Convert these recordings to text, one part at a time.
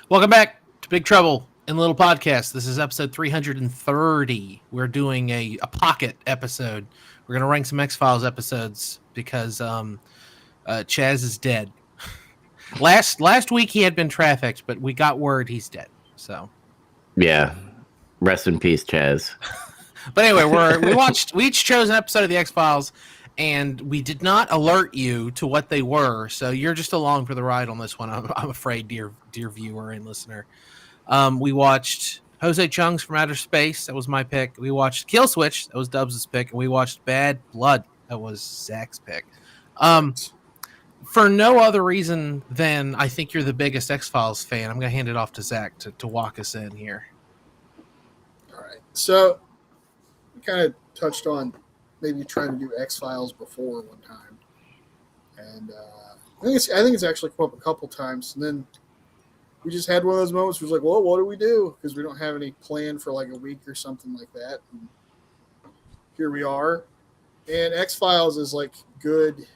Welcome back to Big Trouble in Little Podcast. This is episode 330. We're doing a pocket episode. We're going to rank some X-Files episodes because Chaz is dead. Last week he had been trafficked, but we got word he's dead. So yeah, rest in peace, Chaz. But anyway, we each chose an episode of the X-Files, and we did not alert you to what they were. So you're just along for the ride on this one. I'm afraid, dear viewer and listener. We watched Jose Chung's From Outer Space. That was my pick. We watched Kill Switch. That was Dubs' pick. And we watched Bad Blood. That was Zach's pick. For no other reason than I think you're the biggest X-Files fan, I'm going to hand it off to Zach to walk us in here. All right. So we kind of touched on maybe trying to do X-Files before one time. And I think it's actually come up a couple times. And then we just had one of those moments where it's like, well, what do we do? Because we don't have any plan for like a week or something like that. And here we are. And X-Files is like good,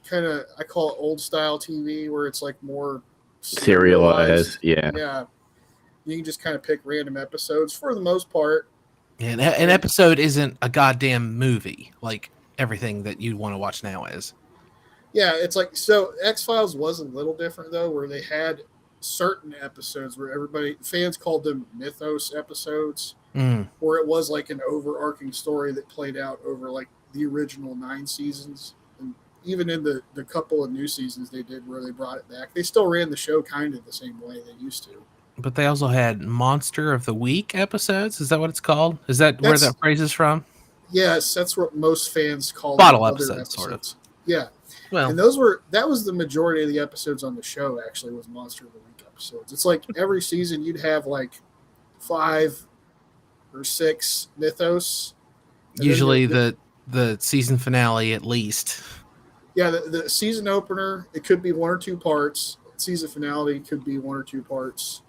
kind of, I call it old style TV where it's like more serialized. Yeah. Yeah. You can just kind of pick random episodes for the most part. Yeah, an episode isn't a goddamn movie like everything that you want to watch now is. Yeah, it's like, so X-Files was a little different though, where they had certain episodes where fans called them mythos episodes, where it was like an overarching story that played out over like the original 9 seasons. And even in the couple of new seasons they did where they brought it back, they still ran the show kind of the same way they used to. But they also had Monster of the Week episodes. Is that what it's called? Is that where that phrase is from? Yes, that's what most fans call bottle episodes, sort of. Yeah. Well, and that was the majority of the episodes on the show actually was Monster of the Week episodes. It's like every season you'd have like 5 or 6 mythos. Usually the season finale at least. Yeah, the season opener, it could be 1 or 2 parts. Season finale could be 1 or 2 parts.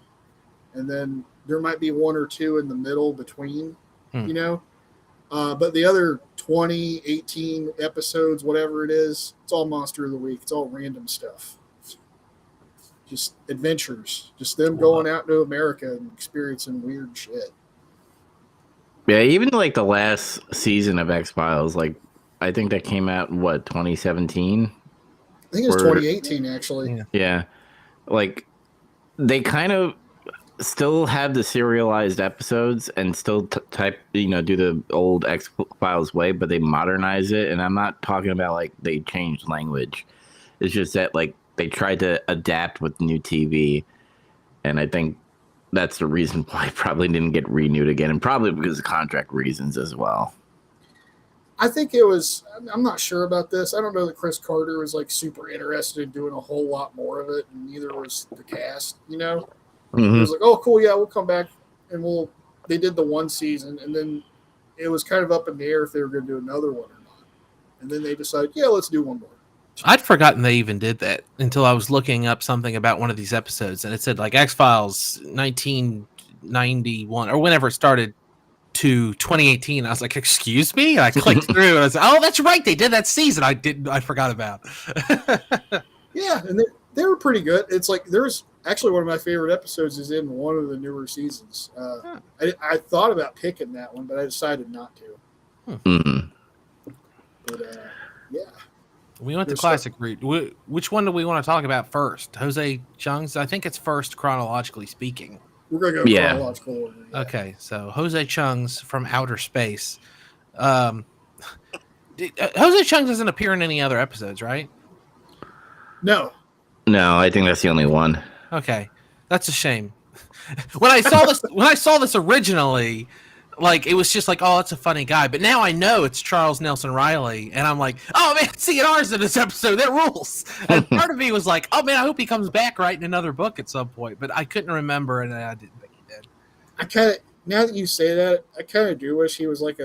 And then there might be 1 or 2 in the middle between, you know. But the other 20, 18 episodes, whatever it is, it's all Monster of the Week. It's all random stuff. Just adventures. Just them going out to America and experiencing weird shit. Yeah, even like the last season of X-Files, like I think that came out, 2017? I think it was 2018, actually. Yeah. Like they kind of still have the serialized episodes and still do the old X-Files way, but they modernize it. And I'm not talking about like they changed language. It's just that like they tried to adapt with new TV. And I think that's the reason why it probably didn't get renewed again, and probably because of contract reasons as well. I think it was, I'm not sure about this. I don't know that Chris Carter was like super interested in doing a whole lot more of it, and neither was the cast, you know? Mm-hmm. It was like, oh, cool, yeah, we'll come back, and they did the 1 season, and then it was kind of up in the air if they were going to do another one or not. And then they decided, yeah, let's do 1 more. I'd forgotten they even did that until I was looking up something about one of these episodes, and it said like X-Files 1991 or whenever it started to 2018. I was like, excuse me? And I clicked through and I was like, oh, that's right, they did that season I forgot about. Yeah, and they were pretty good. It's like there's actually one of my favorite episodes is in one of the newer seasons. I thought about picking that one, but I decided not to. But yeah. We went the classic route. Which one do we want to talk about first? Jose Chung's? I think it's first chronologically speaking. We're going to go chronological order. Yeah. Okay, so Jose Chung's From Outer Space. Jose Chung doesn't appear in any other episodes, right? No, I think that's the only one. Okay, that's a shame. When I saw this originally, like it was just like, oh, that's a funny guy. But now I know it's Charles Nelson Riley, and I'm like, oh man, CNR's in this episode. That rules. And part of me was like, oh man, I hope he comes back writing another book at some point. But I couldn't remember, and I didn't think he did. I kind of, now that you say that, I kind of do wish he was like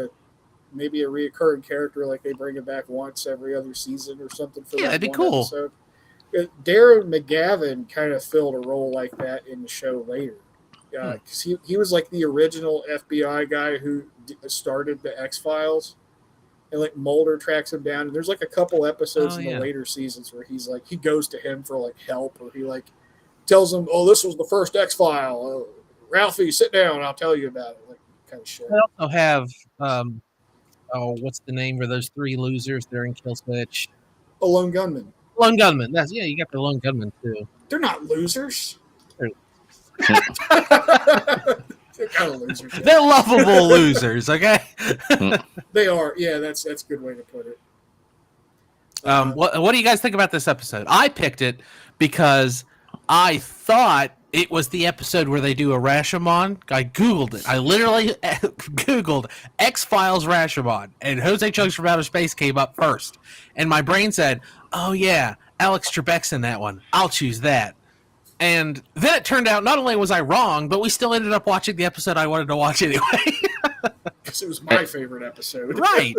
maybe a reoccurring character, like they bring him back once every other season or something. For that'd be cool. Episode. Darren McGavin kind of filled a role like that in the show later. Because he was like the original FBI guy who started the X-Files, and like Mulder tracks him down, and there's like a couple episodes in the later seasons where he's like, he goes to him for like help, or he like tells him, "Oh, this was the first X-File. Ralphie, sit down. I'll tell you about it." Like kind of shit. They also have what's the name for those three losers? They're in Kill Switch. A lone gunman. Lone gunman. You got the lone gunman too. They're not losers. They're kind of losers. Yeah. They're lovable losers. Okay. They are. Yeah, that's a good way to put it. What do you guys think about this episode? I picked it because I thought it was the episode where they do a Rashomon. I Googled it. I literally Googled X-Files Rashomon, and Jose Chunks from Outer Space came up first. And my brain said, oh, yeah, Alex Trebek's in that one. I'll choose that. And then it turned out not only was I wrong, but we still ended up watching the episode I wanted to watch anyway. Because it was my favorite episode. Right.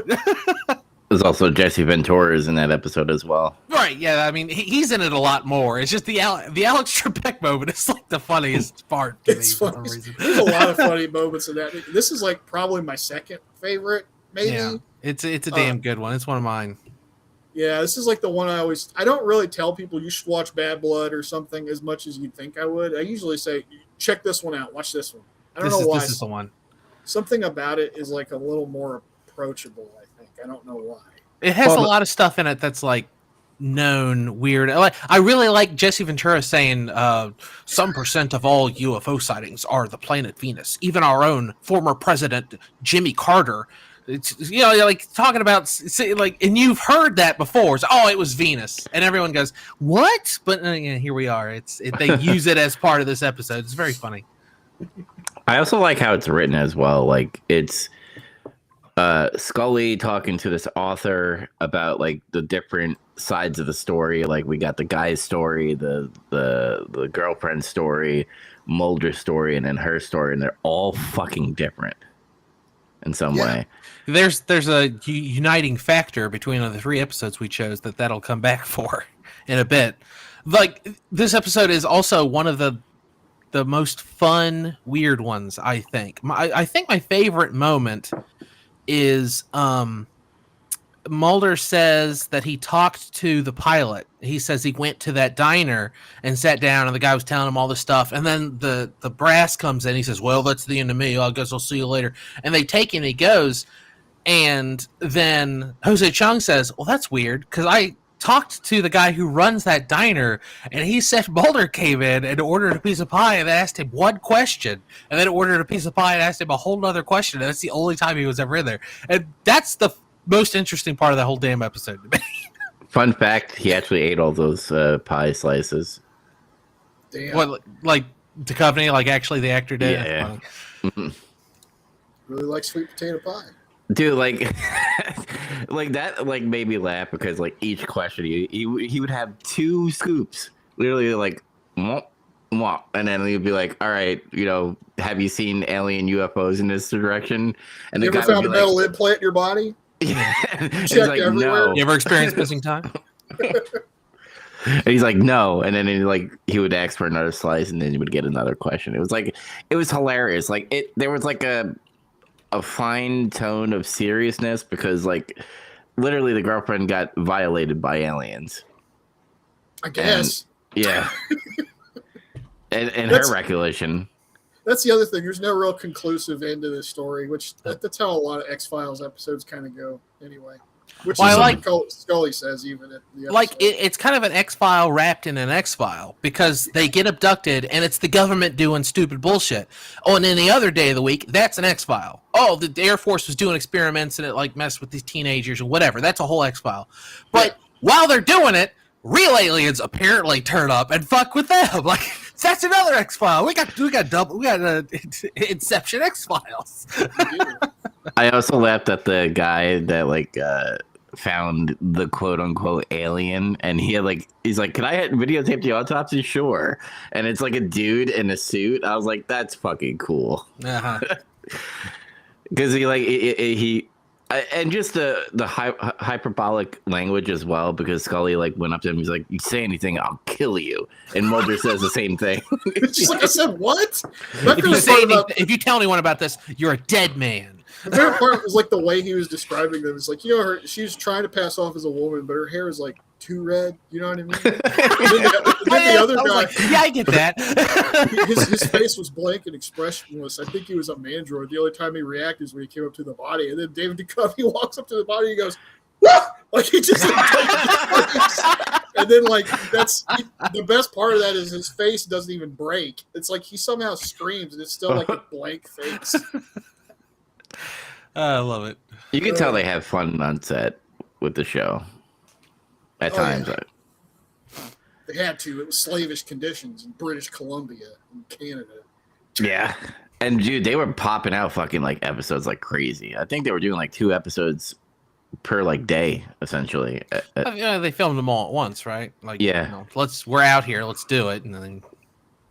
There's also Jesse Ventura's in that episode as well. Right, yeah, I mean, he's in it a lot more. It's just the Alex Trebek moment is like the funniest part to me for some reason. There's a lot of funny moments in that. This is like probably my second favorite, maybe. Yeah, it's a damn good one. It's one of mine. Yeah, this is like the one I don't really tell people you should watch Bad Blood or something as much as you'd think I would. I usually say, check this one out, watch this one. I don't know why. This is the one. Something about it is like a little more approachable, I think. I don't know why. It has a lot of stuff in it that's like known weird. I really like Jesse Ventura saying some percent of all UFO sightings are the planet Venus. Even our own former president Jimmy Carter. It's like talking about like, and you've heard that before. It's, it was Venus, and everyone goes, "What?" But here we are. They use it as part of this episode. It's very funny. I also like how it's written as well. Like it's Scully talking to this author about like the different sides of the story. Like we got the guy's story, the girlfriend's story, Mulder's story, and then her story, and they're all fucking different in some way. There's a uniting factor between the three episodes we chose that'll come back for in a bit. Like this episode is also one of the most fun, weird ones. I think. I think my favorite moment is Mulder says that he talked to the pilot. He says he went to that diner and sat down, and the guy was telling him all this stuff. And then the brass comes in. He says, "Well, that's the end of me. I guess I'll see you later." And they take him. And he goes. And then Jose Chung says, "Well, that's weird because I talked to the guy who runs that diner, and he said Mulder came in and ordered a piece of pie and asked him one question, and then ordered a piece of pie and asked him a whole other question. And that's the only time he was ever in there." And that's the most interesting part of that whole damn episode to me. Fun fact: he actually ate all those pie slices. Damn. What, like Duchovny? Like actually, the actor did. Yeah. Really like sweet potato pie. Dude, like, like that, like made me laugh because like each question he would have two scoops, literally like, mwah, mwah, and then he'd be like, "All right, have you seen alien UFOs in this direction?" And you the ever guy found a metal implant in your body? Yeah, Checked like, everywhere. no. You ever experienced missing time? And he's like, no, and then he would ask for another slice, and then he would get another question. It was hilarious. Like there was like a fine tone of seriousness because like literally the girlfriend got violated by aliens. I guess. And, yeah. and her recollection. That's the other thing. There's no real conclusive end to this story, which that's how a lot of X-Files episodes kind of go anyway. Which is what Scully says even at the episode. Like, it's kind of an X-File wrapped in an X-File because they get abducted and it's the government doing stupid bullshit. Oh, and then the other day of the week, that's an X-File. Oh, the Air Force was doing experiments and it, like, messed with these teenagers or whatever. That's a whole X-File. But while they're doing it, real aliens apparently turn up and fuck with them. Like, that's another X-File. We got Inception X-Files. I also laughed at the guy that like found the quote unquote alien, and he's like, "Can I videotape the autopsy?" Sure. And it's like a dude in a suit. I was like, that's fucking cool. Because he and just the hyperbolic language as well. Because Scully like went up to him. He's like, "You say anything, I'll kill you." And Mulder says the same thing. She's like, I said, what? If you tell anyone about this, you're a dead man. The favorite part was like the way he was describing them. It's like, she was trying to pass off as a woman, but her hair is like too red. You know what I mean? The other guy, like, yeah, I get that. his face was blank and expressionless. I think he was a mandroid. The only time he reacted is when he came up to the body. And then David Duchovny walks up to the body and he goes, "What?" Like he just and then like the best part of that is his face doesn't even break. It's like he somehow screams and it's still like a blank face. I love it. You can tell they have fun on set with the show at times. Yeah. They had to. It was slavish conditions in British Columbia and Canada. Yeah. And dude, they were popping out fucking like episodes like crazy. I think they were doing like 2 episodes per like day, essentially. They filmed them all at once, right? Like, yeah. You know, we're out here, let's do it, and then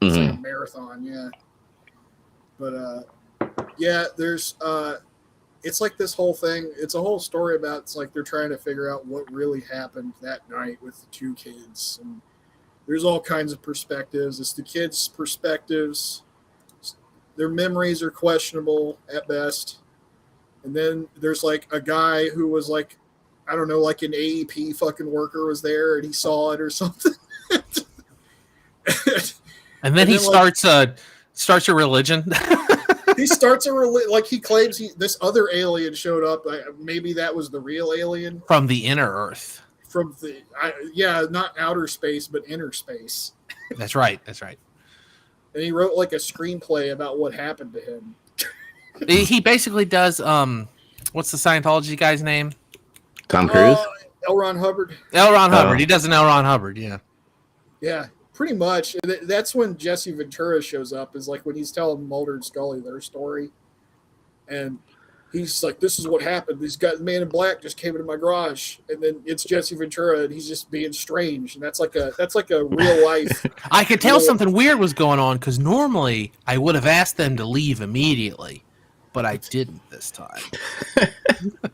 it's like a marathon, yeah. But yeah, there's it's like this whole thing. It's a whole story about. It's like they're trying to figure out what really happened that night with the 2 kids, and there's all kinds of perspectives. It's the kids' perspectives. Their memories are questionable at best. And then there's like a guy who was like, I don't know, like an AEP fucking worker was there and he saw it or something. and then he starts a religion. He starts a religion. Like he claims this other alien showed up. Maybe that was the real alien from the inner Earth. From not outer space, but inner space. That's right. That's right. And he wrote like a screenplay about what happened to him. He basically does. What's the Scientology guy's name? Tom Cruise. L. Ron Hubbard. L. Ron Hubbard. He does an L. Ron Hubbard. Yeah. Yeah, pretty much. That's when Jesse Ventura shows up. Is like when he's telling Mulder and Scully their story, and he's like, "This is what happened. These guys, the Man in Black, just came into my garage," and then it's Jesse Ventura, and he's just being strange, and that's like a real life. I could tell something weird was going on because normally I would have asked them to leave immediately, but I didn't this time.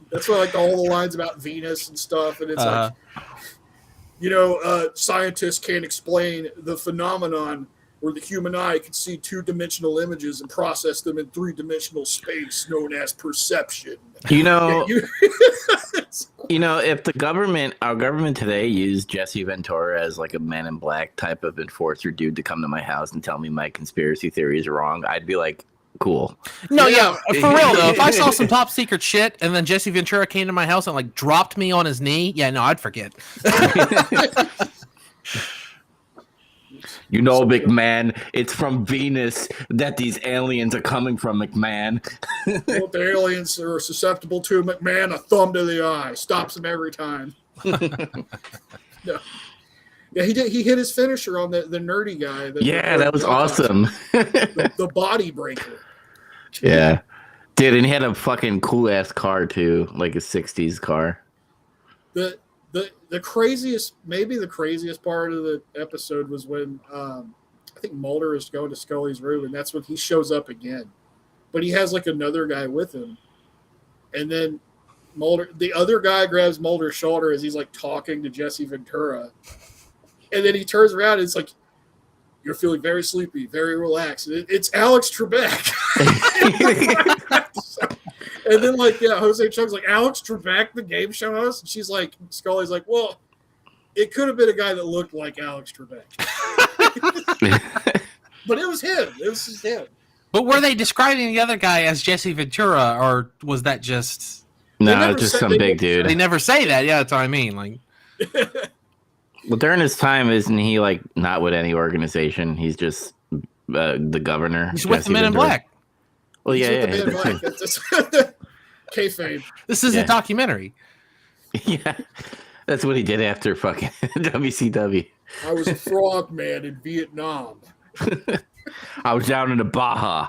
That's why like all the lines about Venus and stuff, and it's like, scientists can't explain the phenomenon where the human eye can see 2-dimensional images and process them in 3-dimensional space, known as perception. You know, if our government today used Jesse Ventura as like a Man in Black type of enforcer dude to come to my house and tell me my conspiracy theories are wrong, I'd be like, cool. No, yeah, for real though. If I saw some top secret shit and then Jesse Ventura came to my house and like dropped me on his knee, yeah, no, I'd forget. McMahon, it's from Venus that these aliens are coming from, McMahon. What the aliens are susceptible to, McMahon, a thumb to the eye. Stops him every time. No. Yeah, he hit his finisher on the nerdy guy. That was awesome. the body breaker. Yeah. Dude, and he had a fucking cool-ass car, too. Like a 60s car. The craziest part of the episode was when I think Mulder is going to Scully's room, and that's when he shows up again. But he has like another guy with him. And then the other guy grabs Mulder's shoulder as he's like talking to Jesse Ventura. And then he turns around and it's like, "You're feeling very sleepy, very relaxed." It's Alex Trebek. And then Jose Chung's like, "Alex Trebek, the game show host?" And she's like, Scully's like, "Well, it could have been a guy that looked like Alex Trebek." But it was him. It was just him. But were they describing the other guy as Jesse Ventura, or was that just... No, just some big dude. They never say that. Yeah, that's what I mean. Like, well, during his time, isn't he like not with any organization? He's just the governor. He's with the Men in Black. Well, yeah. The Men in Black. Kayfabe. This is a documentary. Yeah, that's what he did after fucking WCW. I was a frog man in Vietnam. I was down in the Baja.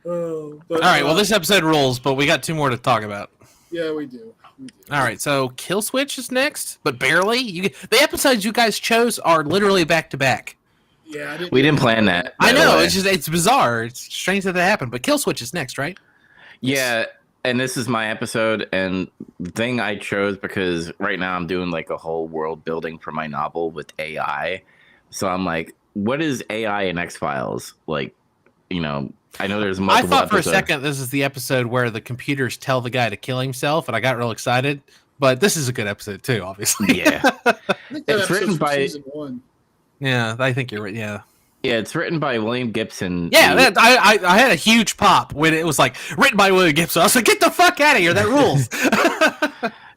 All right, well, this episode rules, but we got 2 more to talk about. Yeah, we do. All right, so Kill Switch is next, but barely. The episodes you guys chose are literally back to back. Yeah, we didn't plan that. I know, it's bizarre. It's strange that happened, but Kill Switch is next, right? Yeah, and this is my episode, and the thing I chose because right now I'm doing like a whole world building for my novel with AI. So I'm like, what is AI in Xfiles? Like, you know, I know there's I multiple thought for a episodes. second this is the episode where the computers tell the guy to kill himself, and I got real excited. But this is a good episode too, obviously. Yeah. I think that It's written episode's from by- season 1. Yeah, I think you're right. Yeah. Yeah, it's written by William Gibson. Yeah, I had a huge pop when it was like written by William Gibson. I was like, get the fuck out of here. That rules.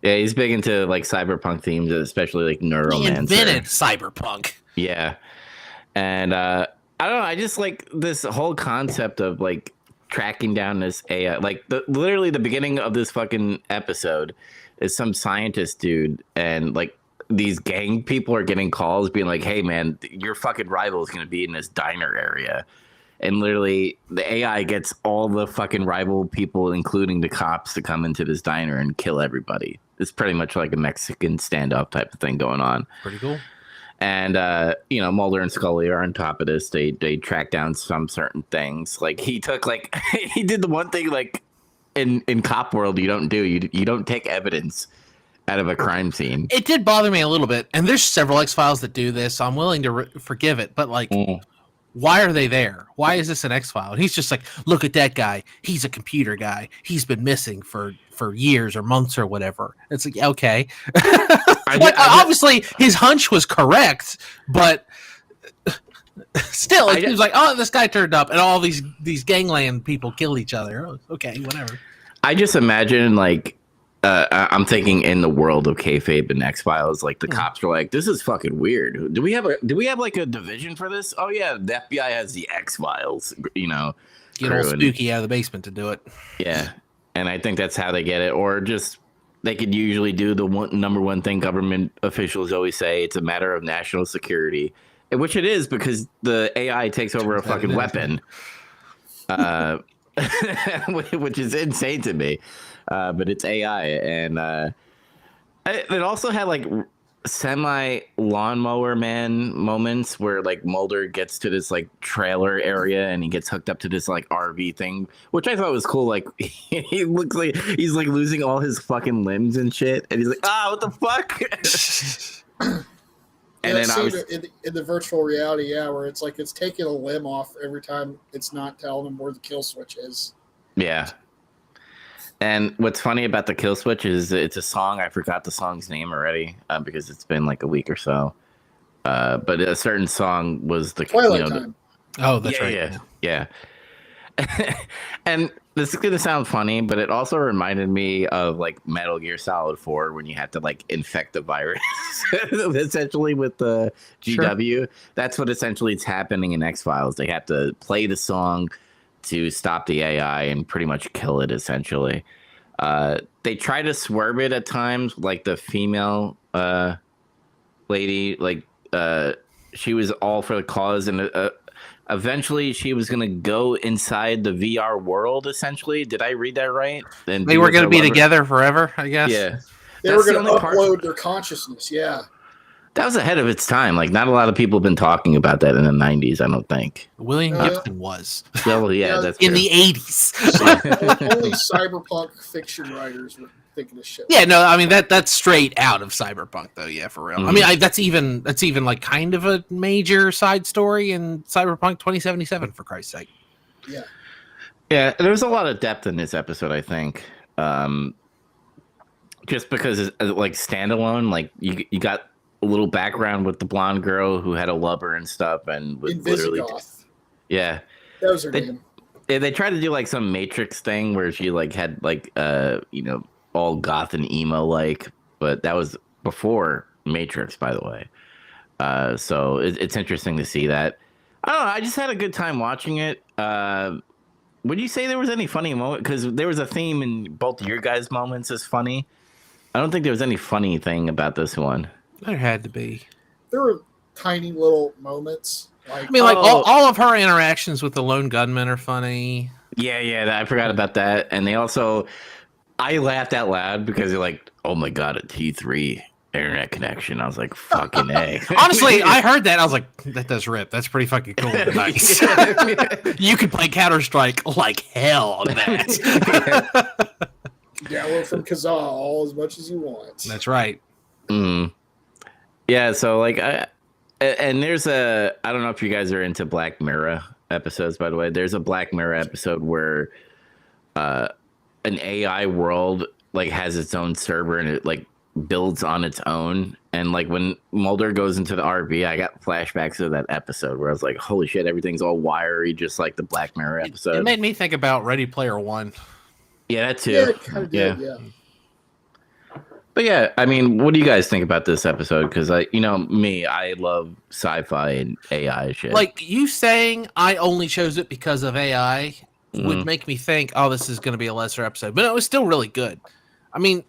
Yeah, he's big into like cyberpunk themes, especially like He Neuromancer. invented cyberpunk. Yeah. And I don't know, I just like this whole concept of like tracking down this AI. Like literally the beginning of this fucking episode is some scientist dude, and like these gang people are getting calls being like, hey man, your fucking rival is going to be in this diner area. And literally the AI gets all the fucking rival people, including the cops, to come into this diner and kill everybody. It's pretty much like a Mexican standoff type of thing going on. Pretty cool. And, you know, Mulder and Scully are on top of this. They track down some certain things. Like he took like, he did the one thing like in cop world you don't do. You don't take evidence out of a crime scene. It did bother me a little bit. And there's several X-Files that do this. So I'm willing to forgive it. But like, why are they there? Why is this an X-File? And he's just like, look at that guy. He's a computer guy. He's been missing for years or months or whatever. It's like, okay. Obviously, his hunch was correct, but still, it was like, oh, this guy turned up, and all these gangland people killed each other. Oh, okay, whatever. I just imagine, like, I'm thinking in the world of kayfabe and X-Files, like the cops are like, "This is fucking weird. Do we have like a division for this? Oh yeah, the FBI has the X-Files. You know, Get all spooky out of the basement to do it. Yeah, and I think that's how they get it, or just they could usually do the number one thing government officials always say: it's a matter of national security, which it is because the AI takes over a fucking weapon, which is insane to me. But it's AI, and it also had like semi lawnmower man moments where like Mulder gets to this like trailer area and he gets hooked up to this like RV thing, which I thought was cool. Like he looks like he's like losing all his fucking limbs and shit, and he's like, what the fuck? And then I was in the virtual reality, where it's like it's taking a limb off every time it's not telling him where the kill switch is. Yeah. And what's funny about the kill switch is it's a song. I forgot the song's name already because it's been like a week or so. But a certain song was the Twilight Time. Oh, that's right. Yeah. And this is gonna sound funny, but it also reminded me of like Metal Gear Solid 4 when you have to like infect the virus, essentially with the GW. Sure. That's what essentially it's happening in X-Files. They have to play the song to stop the AI and pretty much kill it, essentially. They try to swerve it at times, like the female lady, like she was all for the cause, and eventually she was going to go inside the VR world, essentially. Did I read that right? And they were going to be together forever, I guess. Yeah. They were going to upload their consciousness, yeah. That was ahead of its time. Like, not a lot of people have been talking about that in the 90s, I don't think. William Gibson was. Well, yeah, that's in true. the 80s. Only cyberpunk fiction writers were thinking of shit. Yeah, no, I mean that's straight out of cyberpunk, though. Yeah, for real. Mm-hmm. I mean, that's even like kind of a major side story in Cyberpunk 2077, for Christ's sake. Yeah. Yeah, there's a lot of depth in this episode, I think. Just because it's like standalone, like you got a little background with the blonde girl who had a lover and stuff, and was literally that was her name. They tried to do like some Matrix thing where she like had like all goth and emo like, but that was before Matrix, by the way. So it's interesting to see that. I don't know. I just had a good time watching it. Would you say there was any funny moment? Because there was a theme in both your guys' moments as funny. I don't think there was any funny thing about this one. There had to be. There were tiny little moments. I mean, like all of her interactions with the lone gunman are funny. Yeah, I forgot about that. And they also, I laughed out loud because they're like, "Oh my god, a T3 internet connection." I was like, "Fucking A." Honestly, I heard that. I was like, "That does rip. That's pretty fucking cool. Nice." You could play Counter-Strike like hell on that. Download from Kazaa all as much as you want. That's right. Yeah, so like, and there's I don't know if you guys are into Black Mirror, episodes, by the way. There's a Black Mirror episode where an AI world like has its own server and it like builds on its own. And like when Mulder goes into the RV, I got flashbacks of that episode where I was like, holy shit, everything's all wiry, just like the Black Mirror episode. It made me think about Ready Player One. Yeah, that too. Yeah, it kind of did. Yeah. But yeah, I mean, what do you guys think about this episode? Because I love sci-fi and AI shit. Like you saying, I only chose it because of AI would make me think, oh, this is going to be a lesser episode, but it was still really good. I mean,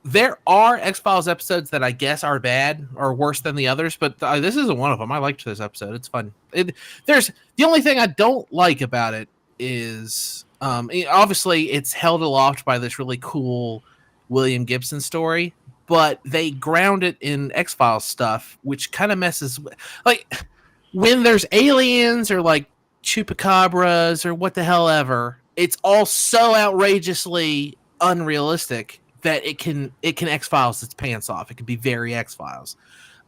there are X-Files episodes that I guess are bad or worse than the others, but this isn't one of them. I liked this episode. It's fun. There's the only thing I don't like about it is obviously it's held aloft by this really cool William Gibson story, but they ground it in X-Files stuff, which kind of messes with, like when there's aliens or like chupacabras or what the hell ever, it's all so outrageously unrealistic that it can X-Files its pants off. It can be very X-Files.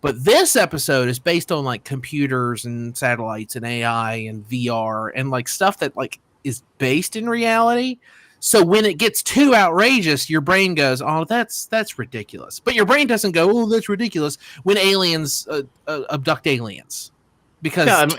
But this episode is based on like computers and satellites and AI and VR and like stuff that like is based in reality. So when it gets too outrageous, your brain goes, "Oh, that's ridiculous." But your brain doesn't go, "Oh, that's ridiculous," when aliens abduct aliens, because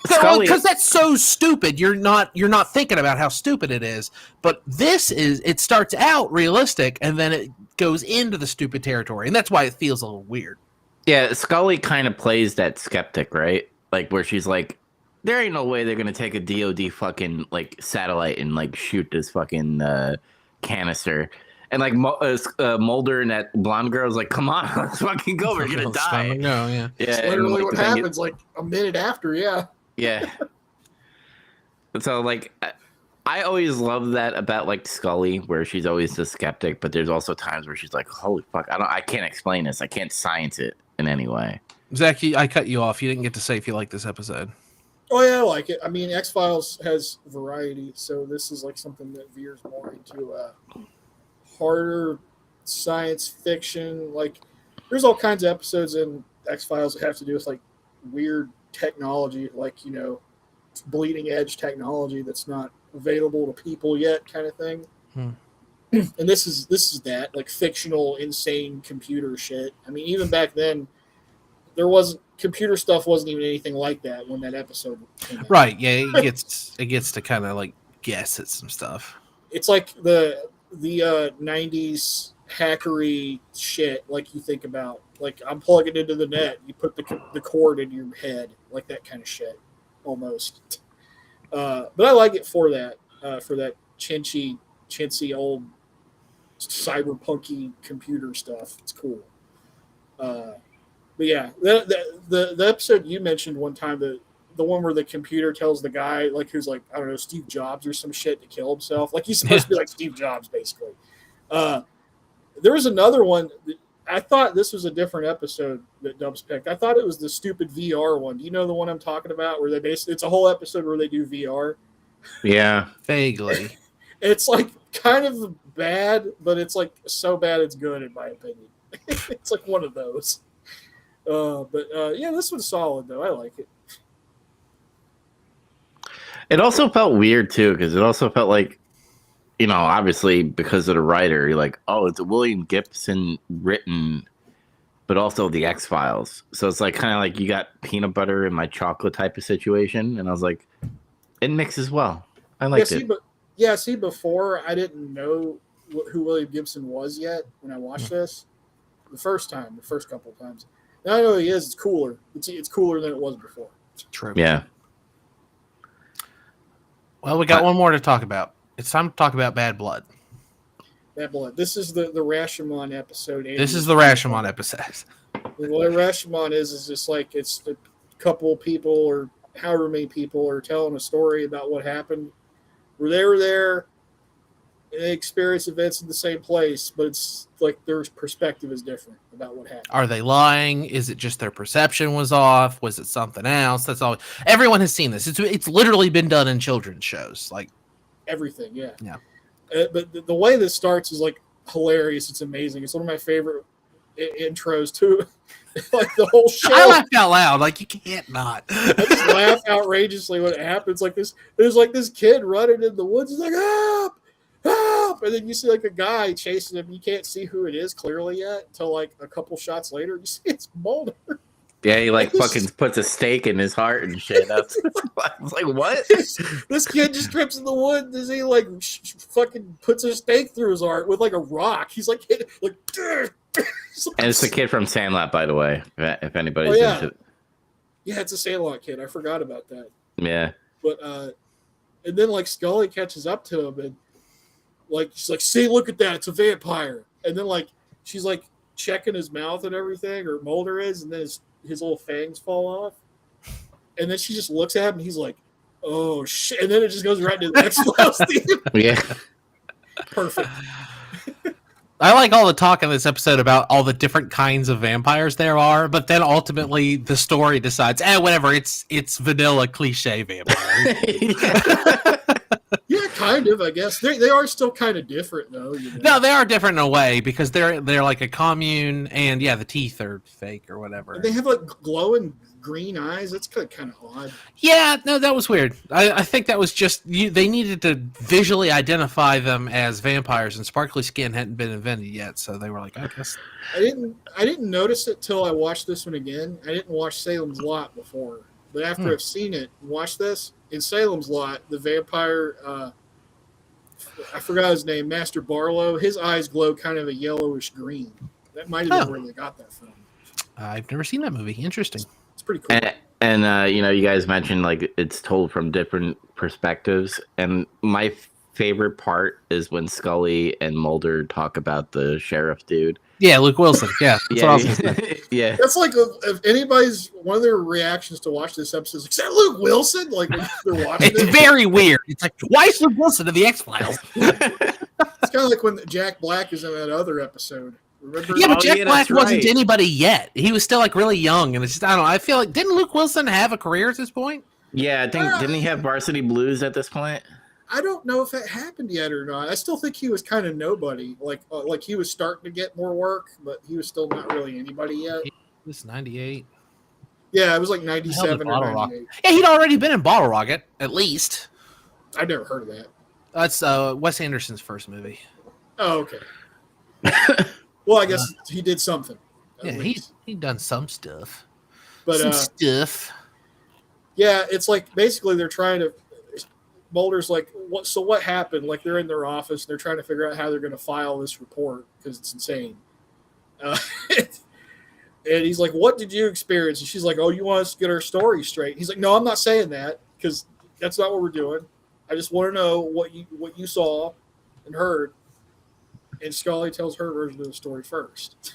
because that's so stupid. You're not thinking about how stupid it is. But it starts out realistic and then it goes into the stupid territory, and that's why it feels a little weird. Yeah, Scully kind of plays that skeptic, right? Like where she's like, there ain't no way they're gonna take a DoD fucking like satellite and like shoot this fucking canister. And like Mulder and that blonde girl's like, come on, let's fucking go. We're gonna die. No, yeah. It's literally what happens like a minute after. Yeah. Yeah. So like, I always love that about like Scully, where she's always the skeptic, but there's also times where she's like, holy fuck, I can't explain this. I can't science it in any way. Zach, I cut you off. You didn't get to say if you like this episode. Oh yeah, I like it. I mean, X-Files has variety, so this is like something that veers more into harder science fiction. Like, there's all kinds of episodes in X-Files that have to do with like weird technology, like bleeding edge technology that's not available to people yet, kind of thing. And this is that like fictional, insane computer shit. I mean, even back then, computer stuff wasn't even anything like that when that episode came out. Right, yeah, it gets to kind of like guess at some stuff. It's like the 90s hackery shit, like you think about. Like, I'm plugging into the net, you put the cord in your head, like that kind of shit, almost. But I like it for that chintzy old cyberpunky computer stuff. It's cool. But yeah, the episode you mentioned one time, the one where the computer tells the guy, like, who's like, I don't know, Steve Jobs or some shit, to kill himself. Like, he's supposed to be like Steve Jobs, basically. There was another one. I thought this was a different episode that Dubs picked. I thought it was the stupid VR one. Do you know the one I'm talking about? Where it's a whole episode where they do VR. Yeah, vaguely. It's like kind of bad, but it's like so bad it's good in my opinion. It's like one of those. But yeah, this one's solid though. I like it. It also felt weird too, because it also felt like, obviously because of the writer, you're like, oh, it's a William Gibson written, but also the X-Files. So it's like kind of like you got peanut butter in my chocolate type of situation, and I was like, it mixes well. I liked it. See, before I didn't know who William Gibson was yet when I watched this. The first couple of times. Now I know who he is. It's cooler. It's cooler than it was before. True. Yeah. Well, we got one more to talk about. It's time to talk about Bad Blood. Bad Blood. This is the Rashomon episode. This is the Rashomon episode. What Rashomon is just like it's a couple people or however many people are telling a story about what happened. Where they were there, and they experienced events in the same place, but it's like their perspective is different about what happened. Are they lying? Is it just their perception was off? Was it something else? That's all. Everyone has seen this. It's literally been done in children's shows, like everything. Yeah. Yeah. But the way this starts is like hilarious. It's amazing. It's one of my favorite intros to like the whole show. I laughed out loud. Like, you can't not. I just laugh outrageously when it happens. Like this, there's like this kid running in the woods. He's like, help, help! And then you see like a guy chasing him. You can't see who it is clearly yet until like a couple shots later. You see it's Mulder. Yeah, he like fucking puts a stake in his heart and shit. That's I was like, what? This kid just trips in the woods and he like fucking puts a stake through his heart with like a rock. He's like, like, and it's the kid from Sandlot, by the way. If anybody's into it. Yeah, it's a Sandlot kid. I forgot about that. Yeah. But and then like Scully catches up to him and like she's like, see, look at that, it's a vampire. And then like she's like checking his mouth and everything, or Mulder is, and then his little fangs fall off. And then she just looks at him and he's like, oh shit. And then it just goes right into the Xfiles theme. Yeah. Perfect. I like all the talk in this episode about all the different kinds of vampires there are, but then ultimately the story decides, whatever, it's vanilla cliche vampire. Yeah, kind of, I guess. They are still kind of different, though. You know? No, they are different in a way because they're like a commune, and yeah, the teeth are fake or whatever. And they have like glowing green eyes. That's kind of odd. Yeah, no, that was weird. I think that was just they needed to visually identify them as vampires, and sparkly skin hadn't been invented yet, so they were like, I guess. I didn't notice it till I watched this one again. I didn't watch Salem's Lot before, but after I've seen it and watched this in Salem's Lot, the vampire, I forgot his name, Master Barlow. His eyes glow kind of a yellowish green. That might have been where they got that from. I've never seen that movie. Interesting. It's pretty cool. And you know, you guys mentioned like it's told from different perspectives, and my favorite part is when Scully and Mulder talk about the sheriff dude. Yeah, Luke Wilson. Yeah, that's what I was gonna say. Yeah, that's like if anybody's one of their reactions to watch this episode is, is that Luke Wilson? Like when they're watching it's very weird. It's like, why is Luke Wilson in the X-Files? It's kind of like when Jack Black is in that other episode. Remember? Yeah, but Jack Black wasn't anybody yet. He was still like really young, and it's just, I don't know. I feel like, didn't Luke Wilson have a career at this point? Yeah, I think didn't he have Varsity Blues at this point? I don't know if that happened yet or not. I still think he was kind of nobody. Like he was starting to get more work, but he was still not really anybody yet. It was 98. Yeah, it was like 97 or 98. Yeah, he'd already been in Bottle Rocket, at least. I've never heard of that. That's Wes Anderson's first movie. Oh, okay. Well, I guess he did something. Yeah, he'd done some stuff. But some stuff. Yeah, it's like basically they're trying to. Mulder's like, what? So what happened? Like they're in their office and they're trying to figure out how they're going to file this report because it's insane. And he's like, "What did you experience?" And she's like, "Oh, you want us to get our story straight?" He's like, "No, I'm not saying that because that's not what we're doing. I just want to know what you saw and heard." And Scully tells her version of the story first.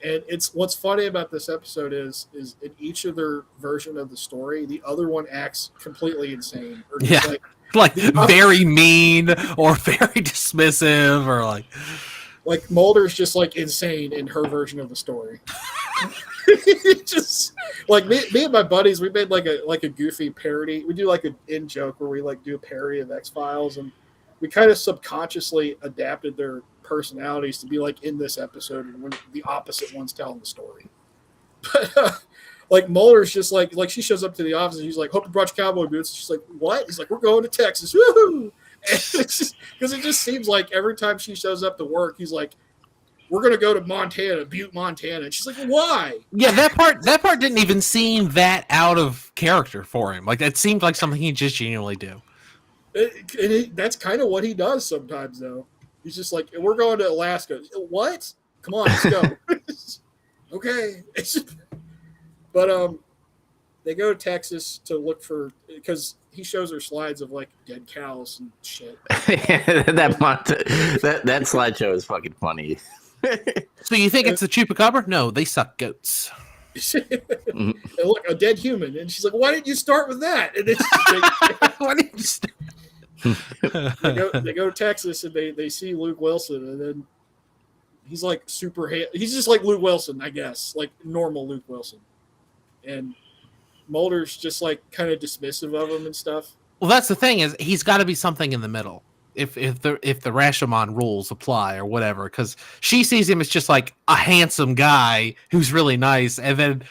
And it's what's funny about this episode is in each of their version of the story, the other one acts completely insane. Or just like very mean or very dismissive or like Mulder's just like insane in her version of the story. Just like me and my buddies, we made like a goofy parody. We do like an in joke where we like do a parody of X-Files, and we kind of subconsciously adapted their personalities to be like in this episode and when the opposite one's telling the story. But like Mulder's just like she shows up to the office and he's like, "Hope you brought your cowboy boots." She's like, "What?" He's like, "We're going to Texas." Woohoo! Because it just seems like every time she shows up to work, he's like, "We're gonna go to Montana, Butte, Montana." And she's like, "Why?" Yeah, that part didn't even seem that out of character for him. Like that seemed like something he just genuinely do. That's kind of what he does sometimes, though. He's just like, "We're going to Alaska." What? Come on, let's go. Okay. But they go to Texas to look for, because he shows her slides of like dead cows and shit. that slideshow is fucking funny. So you think it's the chupacabra? No, they suck goats. And look, a dead human, and she's like, "Why didn't you start with that?" And Why didn't you start? They go to Texas and they see Luke Wilson, and then he's like he's just like Luke Wilson, I guess, like normal Luke Wilson. And Mulder's just like kind of dismissive of him and stuff. Well, that's the thing is he's got to be something in the middle. if the Rashomon rules apply or whatever, because she sees him as just like a handsome guy who's really nice, and then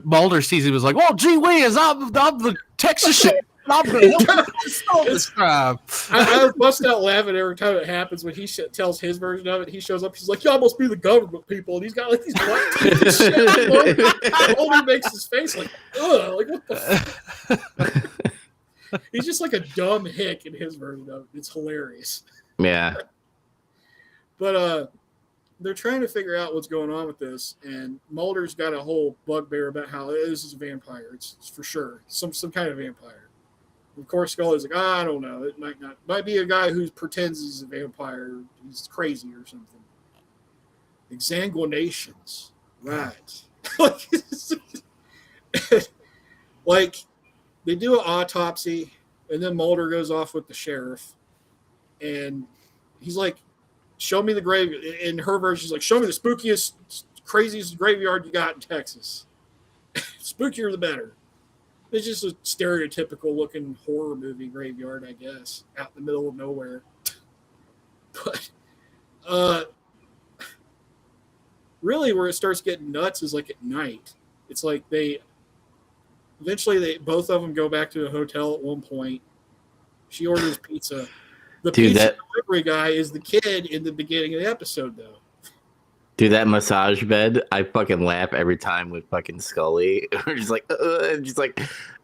Mulder sees him as like, "Oh, gee whiz, I'm the Texas shit. I'm gonna help you solve this crime." I bust out laughing every time it happens when he tells his version of it. He shows up, he's like, "Y'all must be the government people," and he's got like these white teeth and shit. Mulder makes his face like, ugh, like what the fuck? He's just like a dumb hick in his version of it. It's hilarious. Yeah. But they're trying to figure out what's going on with this, and Mulder's got a whole bugbear about how this is a vampire. It's for sure some kind of vampire. And of course, Scully's like, I don't know. It might be a guy who pretends he's a vampire. He's crazy or something. Exsanguinations, right? Like they do an autopsy, and then Mulder goes off with the sheriff, and he's like, show me the grave. In her version, she's like, show me the spookiest, craziest graveyard you got in Texas. Spookier the better. It's just a stereotypical looking horror movie graveyard, I guess, out in the middle of nowhere. But really where it starts getting nuts is like at night. It's like eventually both of them go back to the hotel at one point. She orders pizza. The pizza delivery guy is the kid in the beginning of the episode, though. Dude, that massage bed, I fucking laugh every time with fucking Scully. We're just like,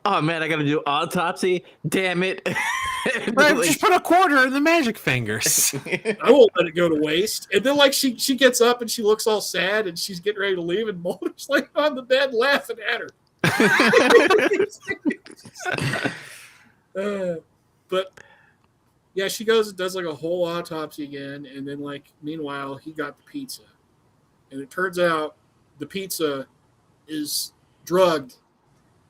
oh man, I gotta do autopsy? Damn it. Right, just put a quarter in the magic fingers. I won't let it go to waste. And then, like, she gets up and she looks all sad and she's getting ready to leave, and Mulder's like on the bed laughing at her. But yeah, she goes and does like a whole autopsy again, and then like meanwhile he got the pizza, and it turns out the pizza is drugged,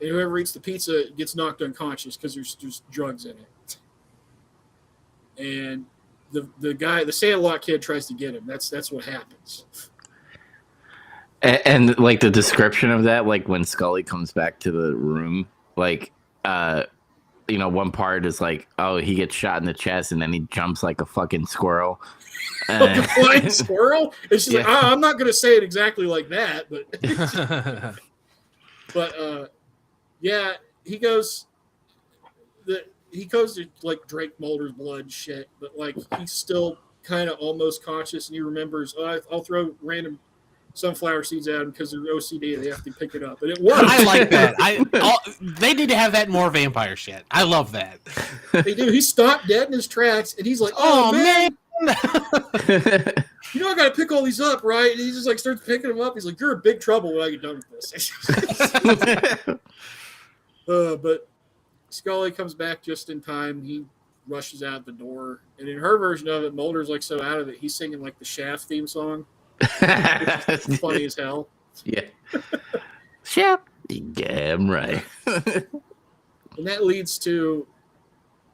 and whoever eats the pizza gets knocked unconscious because there's drugs in it. And the guy, the Sandlot kid, tries to get him. That's what happens. And like the description of that, like when Scully comes back to the room, like one part is like, oh, he gets shot in the chest and then he jumps like a fucking squirrel. The flying squirrel? And she's like, I'm not going to say it exactly like that, but yeah, he goes to like drink Mulder's blood shit, but like he's still kind of almost conscious, and he remembers, I'll throw random sunflower seeds at him because they're OCD. They have to pick it up, and it works. I like that. They need to have that more vampire shit. I love that. They do. He stopped dead in his tracks, and he's like, "Oh man, you know I got to pick all these up, right?" And he just like starts picking them up. He's like, "You're in big trouble when I get done with this." But Scully comes back just in time. He rushes out the door, and in her version of it, Mulder's like so out of it, he's singing like the Shaft theme song. It's funny as hell. Yeah. Shaft. Damn right. And that leads to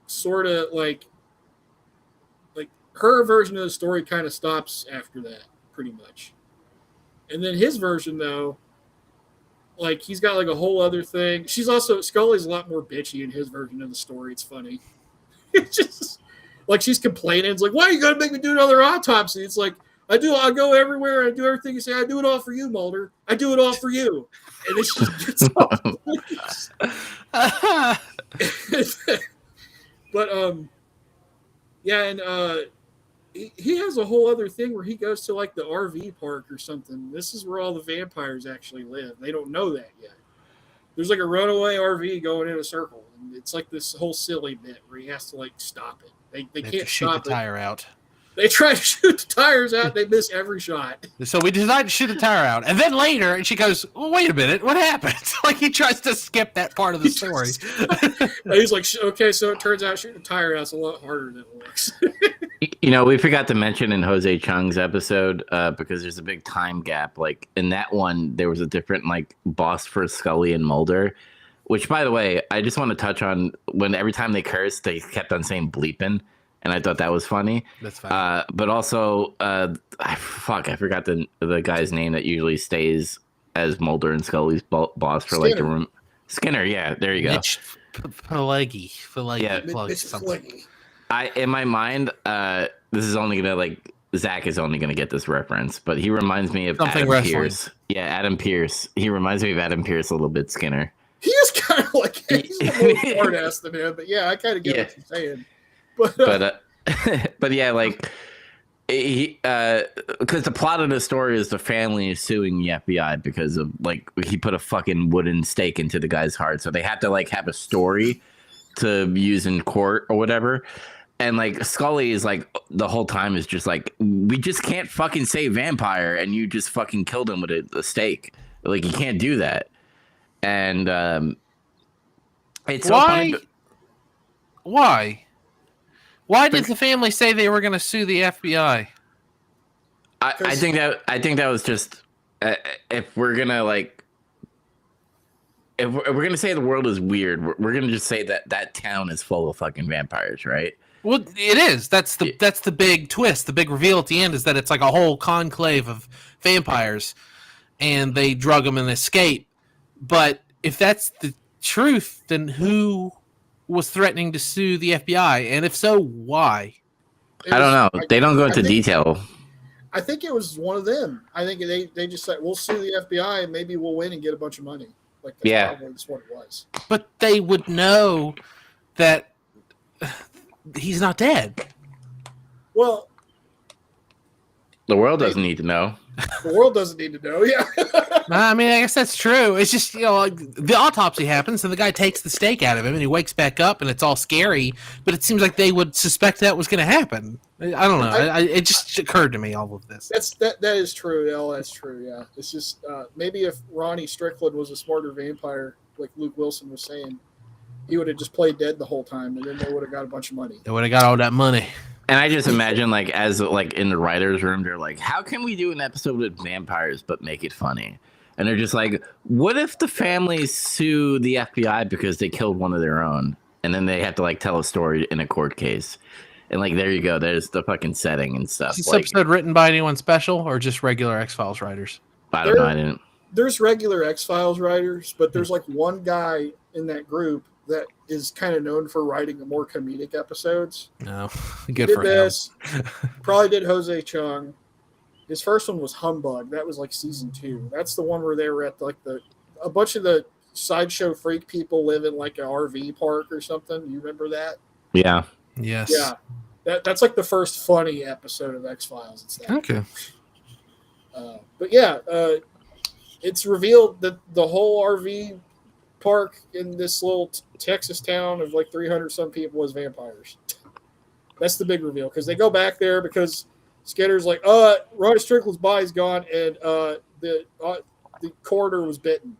sort of like her version of the story kind of stops after that, pretty much. And then his version, though, like he's got like a whole other thing. Scully's a lot more bitchy in his version of the story. It's funny. It's just like she's complaining. It's like, why are you gonna make me do another autopsy? It's like, I'll go everywhere. I do everything you say. I do it all for you, Mulder. I do it all for you. And it just gets off. But yeah, and he has a whole other thing where he goes to like the RV park or something. This is where all the vampires actually live. They don't know that yet. There's like a runaway RV going in a circle, and it's like this whole silly bit where he has to like stop it. They can't shoot the tire out. They try to shoot the tires out. They miss every shot. So we decide to shoot the tire out. And then later, and she goes, well, wait a minute. What happened? Like he tries to skip that part of the story. He's like, okay, so it turns out shooting a tire out's a lot harder than it looks. We forgot to mention in Jose Chung's episode, because there's a big time gap. Like in that one, there was a different like boss for Scully and Mulder, which, by the way, I just want to touch on when every time they cursed, they kept on saying bleeping. And I thought that was funny. That's funny. But also, I forgot the guy's name that usually stays as Mulder and Scully's boss for like the room. Skinner, yeah, there you go. Mitch Pileggi. Yeah. Mitch Pileggi. in my mind, this is only gonna like Zach is only gonna get this reference, but he reminds me of Something Adam wrestling. Pearce. Yeah, Adam Pearce. He reminds me of Adam Pearce a little bit, Skinner. He is kind of like he's a more hard ass than him, but yeah, I kind of get what you're saying. But But yeah, like he because the plot of the story is the family is suing the FBI because of like he put a fucking wooden stake into the guy's heart, so they have to like have a story to use in court or whatever. And like Scully is like the whole time is just like, we just can't fucking say vampire, and you just fucking killed him with a stake. Like you can't do that. And it's so funny. Why did the family say they were going to sue the FBI? I think that was just if we're gonna like if we're gonna say the world is weird, we're gonna just say that town is full of fucking vampires, right? Well, it is. That's the big twist. The big reveal at the end is that it's like a whole conclave of vampires, and they drug them and escape. But if that's the truth, then who was threatening to sue the FBI? And if so, why? I don't know. They don't go into detail. I think it was one of them. I think they just said, we'll sue the FBI and maybe we'll win and get a bunch of money. Like that's what it was. But they would know that he's not dead. Well, the world doesn't need to know. The world doesn't need to know. Yeah. I mean, I guess that's true. It's just, like the autopsy happens and the guy takes the stake out of him and he wakes back up and it's all scary. But it seems like they would suspect that was going to happen. I don't know. It just occurred to me, all of this. That is true. Yeah, that's true. Yeah. It's just maybe if Ronnie Strickland was a smarter vampire, like Luke Wilson was saying, he would have just played dead the whole time, and then they would have got a bunch of money. They would have got all that money. And I just imagine, like, as like in the writers' room, they're like, "How can we do an episode with vampires but make it funny?" And they're just like, "What if the families sue the FBI because they killed one of their own, and then they have to like tell a story in a court case?" And like, there you go. There's the fucking setting and stuff. Is this episode written by anyone special or just regular X-Files writers? I don't know. I didn't. There's regular X-Files writers, but there's like one guy in that group that is kind of known for writing the more comedic episodes. No, good for him. Probably did Jose Chung. His first one was Humbug. That was like season 2. That's the one where they were at like a bunch of the sideshow freak people live in like an RV park or something. You remember that? Yeah. Yes. Yeah. That's like the first funny episode of X-Files. It's that. Okay. But yeah, it's revealed that the whole RV park in this little Texas town of like 300 some people was vampires. That's the big reveal because they go back there because Skinner's like, Ronnie Strickland's body's gone and the coroner was bitten.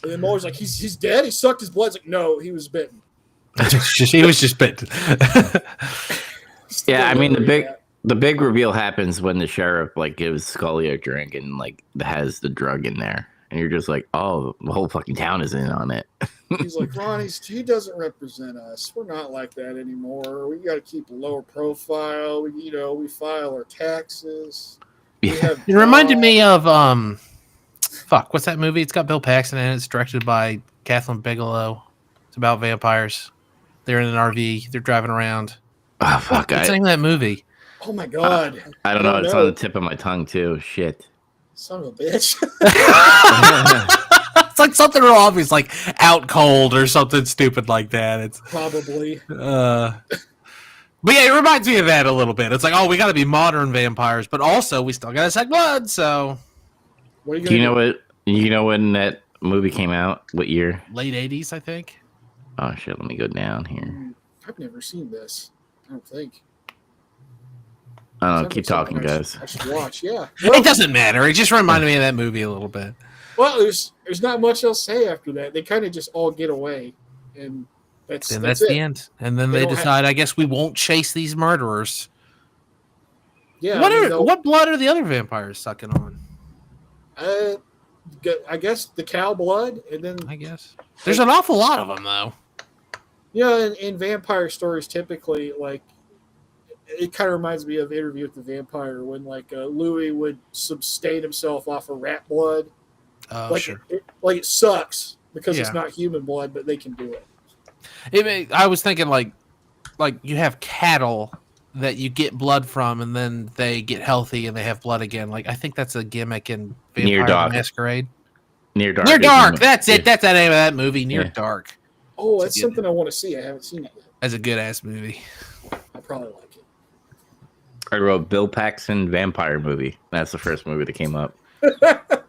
And then Muller's like, he's dead. He sucked his blood. It's like, no, he was bitten. He was just bitten. Yeah, I mean the big reveal happens when the sheriff like gives Scully a drink and like has the drug in there. And you're just like, oh, the whole fucking town is in on it. He's like, Ronnie, he doesn't represent us. We're not like that anymore. We got to keep a lower profile. We file our taxes. It reminded me of what's that movie? It's got Bill Paxton in it. It's directed by Kathleen Bigelow. It's about vampires. They're in an RV. They're driving around. Oh fuck! What's the name of that movie? Oh my god! I don't know. It's on the tip of my tongue too. Shit. Son of a bitch. It's like something real obvious, like Out Cold or something stupid like that. It's probably. But yeah, it reminds me of that a little bit. It's like, oh, we got to be modern vampires, but also we still got to suck blood. So, what are you do you know what? You know when that movie came out? What year? Late 80s, I think. Oh shit! Let me go down here. I've never seen this. I don't think. I don't know. Keep talking, guys. I should watch. Yeah. It doesn't matter. It just reminded me of that movie a little bit. Well, there's not much else to say after that. They kind of just all get away, and that's the end. And then they decide, I guess we won't chase these murderers. Yeah. What blood are the other vampires sucking on? I guess the cow blood, and then I guess there's an awful lot of them, though. In vampire stories, typically, like it kind of reminds me of Interview with the Vampire when like Louis would sustain himself off of rat blood. Oh, like, sure. It sucks because it's not human blood, but they can do it. I was thinking like you have cattle that you get blood from, and then they get healthy and they have blood again. Like I think that's a gimmick in Near Vampire Dark. the Masquerade. Near Dark. Near is Dark. in That's it. That's the name of that movie. Near Yeah. Dark. Oh, that's something I want to see. I haven't seen it yet. That's a good ass movie. I probably like it. I wrote Bill Paxton vampire movie. That's the first movie that came up. But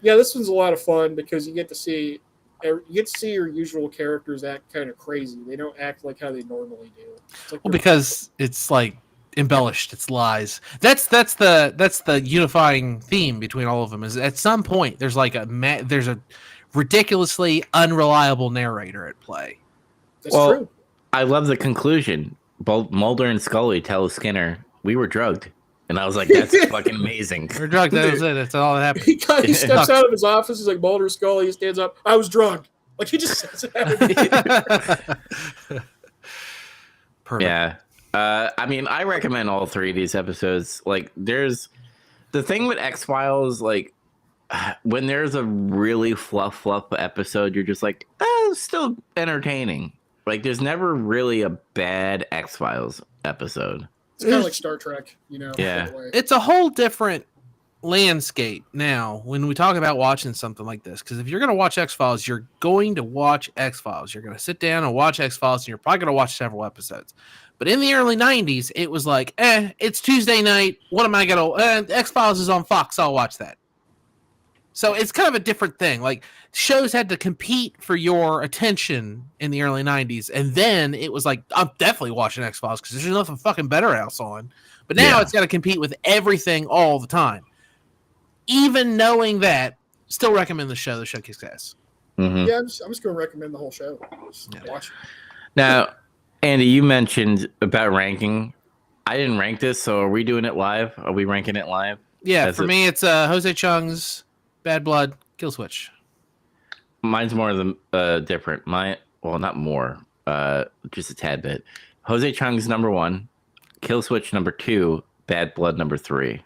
yeah, this one's a lot of fun because you get to see your usual characters act kind of crazy. They don't act like how they normally do. It's like Well, because it's like embellished. It's lies. That's the unifying theme between all of them. Is at some point there's like there's a ridiculously unreliable narrator at play. that's true. I love the conclusion. Both Mulder and Scully tell Skinner, "We were drugged," and I was like, "That's fucking amazing." We're drugged. That was it. That's all that happened. He steps out of his office. He's like Mulder Scully. He stands up. I was drugged. Like he just says it out of me. Perfect. Yeah. I mean, I recommend all three of these episodes. Like, there's the thing with X-Files, like, when there's a really fluff episode, you're just like, it's still entertaining. Like, there's never really a bad X-Files episode. It's kind of like Star Trek, you know. Yeah. that way. It's a whole different landscape now when we talk about watching something like this. Because if you're going to watch X-Files, you're going to watch X-Files. You're going to sit down and watch X-Files, and you're probably going to watch several episodes. But in the early 90s, it was like, it's Tuesday night. What am I going to... X-Files is on Fox. I'll watch that. So it's kind of a different thing. Like, shows had to compete for your attention in the early 90s. And then it was like, I'm definitely watching X-Files because there's nothing fucking better else on. But now it's got to compete with everything all the time. Even knowing that, still recommend the show. The show kicks ass. Mm-hmm. Yeah, I'm just going to recommend the whole show. Just watch it. Now, Andy, you mentioned about ranking. I didn't rank this, so are we doing it live? Are we ranking it live? Yeah, for me, it's Jose Chung's Bad Blood Kill Switch. Mine's more than different. Not more, just a tad bit. Jose Chung's number 1, Kill Switch number 2, Bad Blood number 3.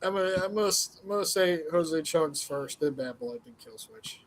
I'm gonna say Jose Chung's first, then Bad Blood, then Kill Switch.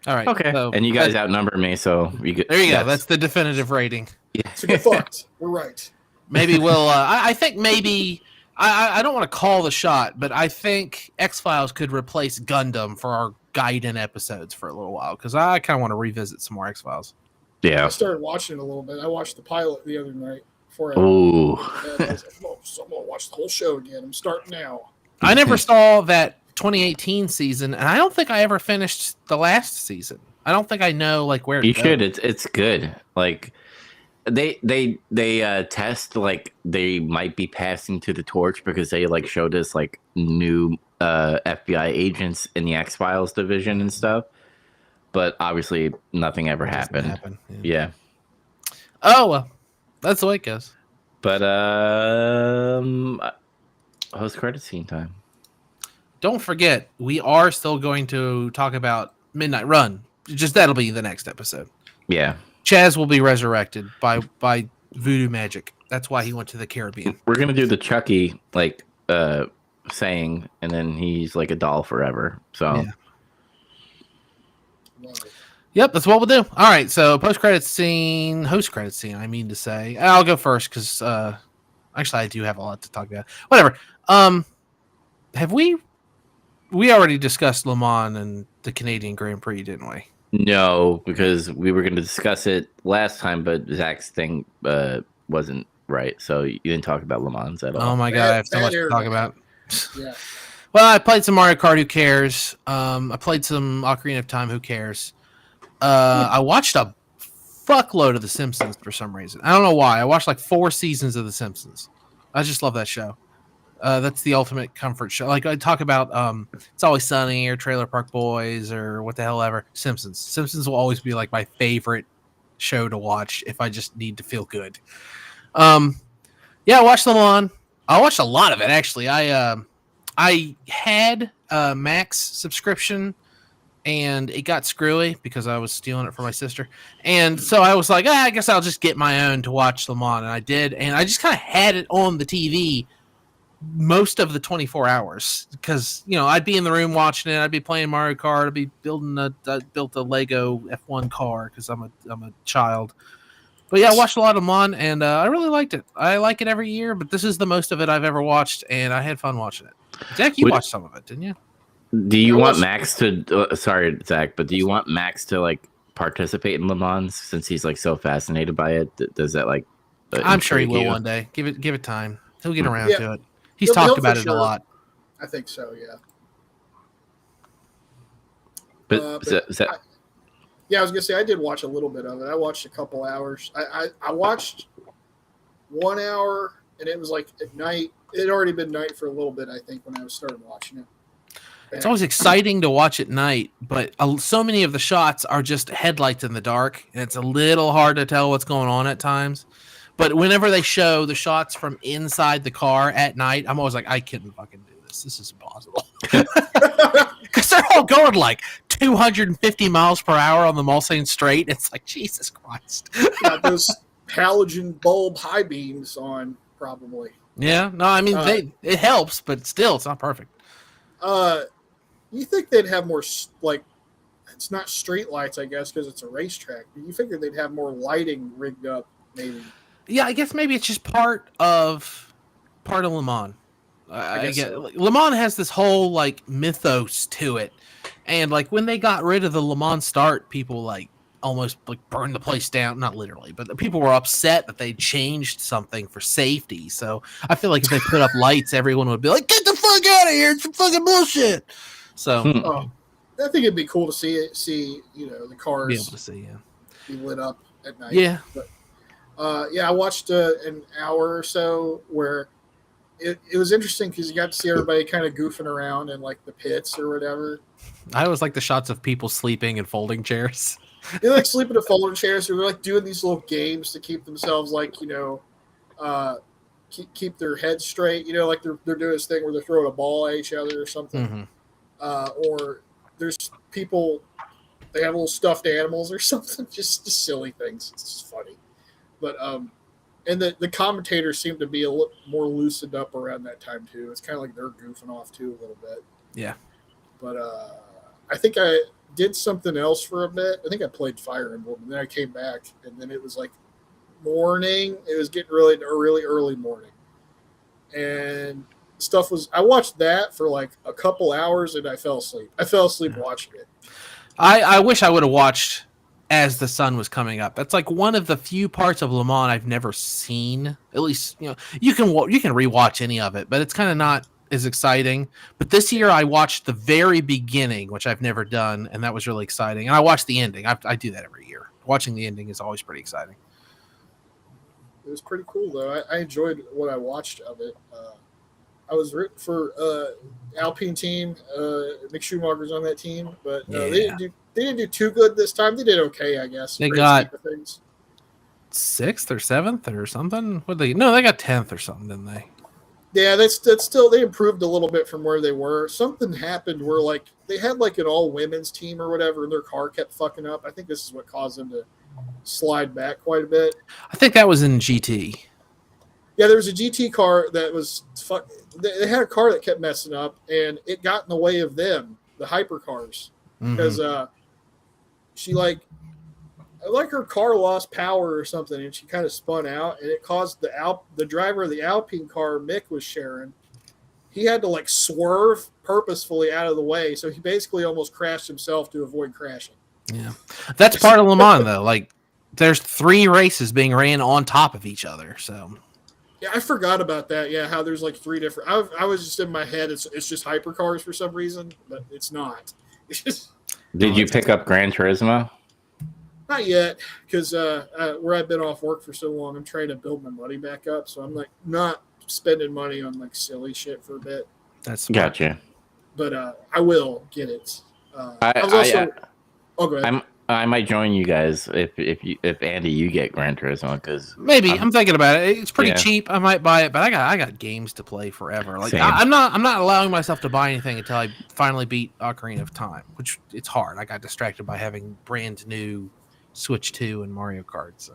All right. Okay. So, And you guys outnumber me, so there you go. That's the definitive rating. Yeah. So get fucked. We're right. Maybe we'll. I think maybe. I don't want to call the shot, but I think X-Files could replace Gundam for our Gaiden episodes for a little while because I kind of want to revisit some more X-Files. Yeah. I started watching it a little bit. I watched the pilot the other night before I. Ooh. And I was like, so I'm gonna watch the whole show again. I'm starting now. I never saw that 2018 season, and I don't think I ever finished the last season. I don't think I know like where. You should. It's good. Like they test like they might be passing to the torch because they like showed us like new FBI agents in the X-Files division and stuff. But obviously nothing ever happened. Yeah. Oh well, that's the way it goes. But post credit scene time. Don't forget, we are still going to talk about Midnight Run. Just that'll be the next episode. Yeah. Chaz will be resurrected by voodoo magic. That's why he went to the Caribbean. We're gonna do the Chucky like saying, and then he's like a doll forever. So Yeah. Yep, that's what we'll do. All right, so host credit scene. I mean to say, I'll go first because actually I do have a lot to talk about. Whatever. Have we already discussed Le Mans and the Canadian Grand Prix, didn't we? No, because we were going to discuss it last time, but Zach's thing wasn't right, so you didn't talk about Le Mans at all. Oh my god, I have so much to talk about. Yeah. Well, I played some Mario Kart. Who cares? I played some Ocarina of Time. Who cares? I watched a fuckload of The Simpsons for some reason. I don't know why. I watched like 4 seasons of The Simpsons. I just love that show. That's the ultimate comfort show. Like I talk about It's Always Sunny or Trailer Park Boys or what the hell ever. Simpsons. Simpsons will always be like my favorite show to watch if I just need to feel good. Yeah, I watched Le Mans. I watched a lot of it actually. I had a Max subscription and it got screwy because I was stealing it from my sister. And so I was like, I guess I'll just get my own to watch Le Mans. And I did. And I just kind of had it on the TV most of the 24 hours because I'd be in the room watching it. I'd be playing Mario Kart. I'd be built a Lego F1 car because I'm a child. But yeah, I watched a lot of Le Mans and I really liked it. I like it every year, but this is the most of it I've ever watched, and I had fun watching it. Zach, you watched some of it, didn't you? Do you want Max to? Sorry, Zach, but do you want Max to like participate in Le Mans since he's like so fascinated by it? Does that like? I'm sure he will one day. Give it time. He'll get around to it. He's He'll talked about for it sure. a lot. I think so. Yeah. But I was gonna say I did watch a little bit of it. I watched a couple hours. I watched 1 hour, and it was like at night. It had already been night for a little bit, I think, when I started watching it. It's always exciting to watch at night, but so many of the shots are just headlights in the dark, and it's a little hard to tell what's going on at times. But whenever they show the shots from inside the car at night, I'm always like, I couldn't fucking do this. This is impossible. Because they're all going like 250 miles per hour on the Mulsanne Straight. It's like, Jesus Christ. Got those halogen bulb high beams on, probably. Yeah, no, I mean, it helps, but still, it's not perfect. You think they'd have more, like, it's not street lights, I guess, because it's a racetrack, but you figure they'd have more lighting rigged up, maybe. Yeah, I guess maybe it's just part of Le Mans. I get so. Le Mans has this whole like mythos to it, and like when they got rid of the Le Mans start, people like almost like burned the place down. Not literally, but the people were upset that they changed something for safety. So I feel like if they put up lights, everyone would be like, "Get the fuck out of here! It's some fucking bullshit." So I think it'd be cool to see the cars be able to see, be lit up at night. Yeah. But, I watched an hour or so where it was interesting because you got to see everybody kind of goofing around in like the pits or whatever. I always like the shots of people sleeping in folding chairs. They like sleeping in folding chairs. They're like doing these little games to keep themselves like keep their heads straight. Like they're doing this thing where they're throwing a ball at each other or something. Mm-hmm. Or there's people, they have little stuffed animals or something, just silly things. It's just funny. But and the commentators seem to be a little more loosened up around that time too. It's kind of like they're goofing off too a little bit. Yeah. But I think I did something else for a bit. I think I played Fire Emblem, and then I came back, and then it was like morning. It was getting really early morning, and stuff was. I watched that for like a couple hours, and I fell asleep. I fell asleep watching it. I wish I would have watched as the sun was coming up. That's like one of the few parts of Le Mans I've never seen. At least you can rewatch any of it, but it's kind of not as exciting. But this year I watched the very beginning, which I've never done, and that was really exciting. And I watched the ending. I do that every year. Watching the ending is always pretty exciting. It was pretty cool though. I enjoyed what I watched of it. I was rooting for Alpine team. Mick Schumacher's on that team, but they didn't do too good this time. They did okay, I guess. They got 6th or 7th or something. They got 10th or something, didn't they? Yeah, that's still, they improved a little bit from where they were. Something happened where like they had like an all women's team or whatever, and their car kept fucking up. I think this is what caused them to slide back quite a bit. I think that was in GT. Yeah, there was a GT car that was they had a car that kept messing up, and it got in the way of them, the hypercars, because she like her car lost power or something, and she kind of spun out, and it caused the driver of the Alpine car Mick was sharing. He had to like swerve purposefully out of the way, so he basically almost crashed himself to avoid crashing. Yeah, that's part of Le Mans though. Like, there's 3 races being ran on top of each other, so. Yeah, I forgot about that. Yeah, how there's like 3 different. I was just in my head. It's just hypercars for some reason, but it's not. It's just. Did you pick up Gran Turismo? Not yet, because where I've been off work for so long, I'm trying to build my money back up. So I'm like not spending money on like silly shit for a bit. That's gotcha. But I will get it. I was also. Go ahead. I might join you guys if Andy you get Gran Turismo, because maybe I'm thinking about it. It's pretty cheap. I might buy it, but I got games to play forever. Like I'm not allowing myself to buy anything until I finally beat Ocarina of Time, which it's hard. I got distracted by having brand new Switch 2 and Mario Kart. So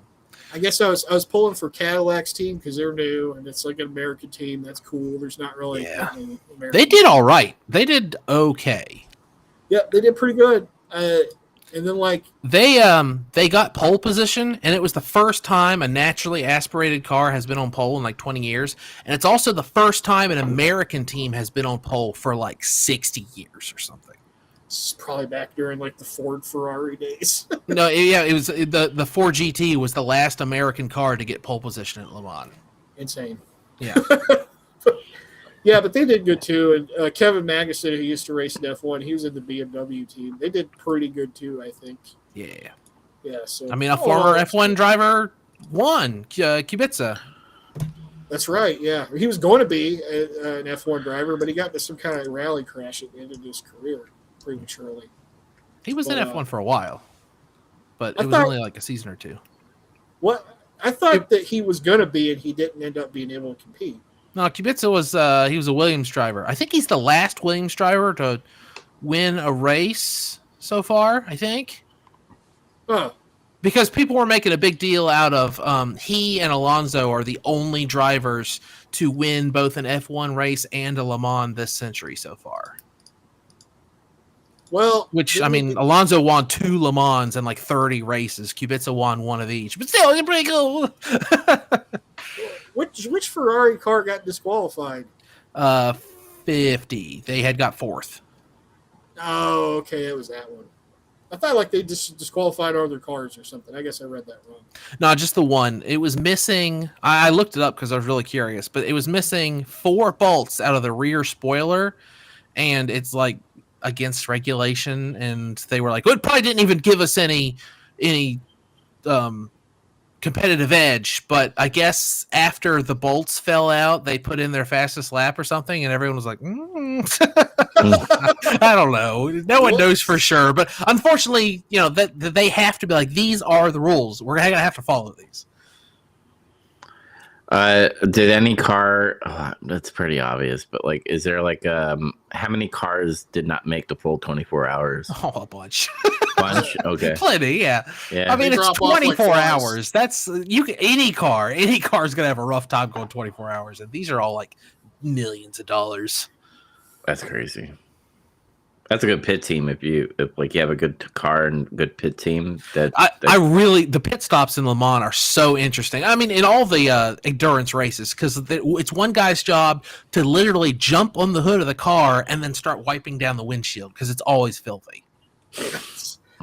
I guess I was pulling for Cadillac's team because they're new and it's like an American team. That's cool. There's not really Yeah. any American They did all right. They did okay. Yeah, they did pretty good. And then like they got pole position, and it was the first time a naturally aspirated car has been on pole in like 20 years, and it's also the first time an American team has been on pole for like 60 years or something. this is probably back during like the Ford Ferrari days. No, yeah, it was the Ford GT was the last American car to get pole position at Le Mans. Insane. Yeah. Yeah, but they did good too. And Kevin Magnuson, who used to race in F1, he was in the BMW team. They did pretty good too, I think. Yeah. Yeah. So I mean, a former F1 driver won, Kubica. That's right. Yeah, he was going to be an F1 driver, but he got into some kind of rally crash at the end of his career prematurely. He was in F1 for a while, but I it was thought- only like a season or two. What I thought that he was going to be, and he didn't end up being able to compete. No, Kubica was he was a Williams driver. I think he's the last Williams driver to win a race so far, I think. Oh, Because people were making a big deal out of he and Alonso are the only drivers to win both an F1 race and a Le Mans this century so far. well, Which, I mean, Alonso won 2 Le Mans and like 30 races. Kubica won 1 of each. But still, it's pretty cool. which Ferrari car got disqualified? 50. They had got 4th. Oh, okay, it was that one. I thought like they just disqualified other cars or something. I guess I read that wrong. No, just the one. It was missing. I looked it up because I was really curious, but it was missing 4 bolts out of the rear spoiler, and it's like against regulation. And they were like, "Well, it probably didn't even give us any competitive edge." But I guess after the bolts fell out, they put in their fastest lap or something, and everyone was like, I don't know. No one knows for sure, but unfortunately, you know that they have to be like, these are the rules. We're gonna have to follow these. Did any car? Oh, that's pretty obvious, but like, is there like how many cars did not make the full 24 hours? Oh, a bunch. Bunch. Okay. Plenty, yeah. Yeah. I mean, They it's drop off like 24 flies. hours. That's any car is gonna have a rough time going 24 hours, and these are all like millions of dollars. That's crazy. That's a good pit team if you have a good car and good pit team. I really, the pit stops in Le Mans are so interesting. I mean, in all the endurance races, because it's one guy's job to literally jump on the hood of the car and then start wiping down the windshield because it's always filthy.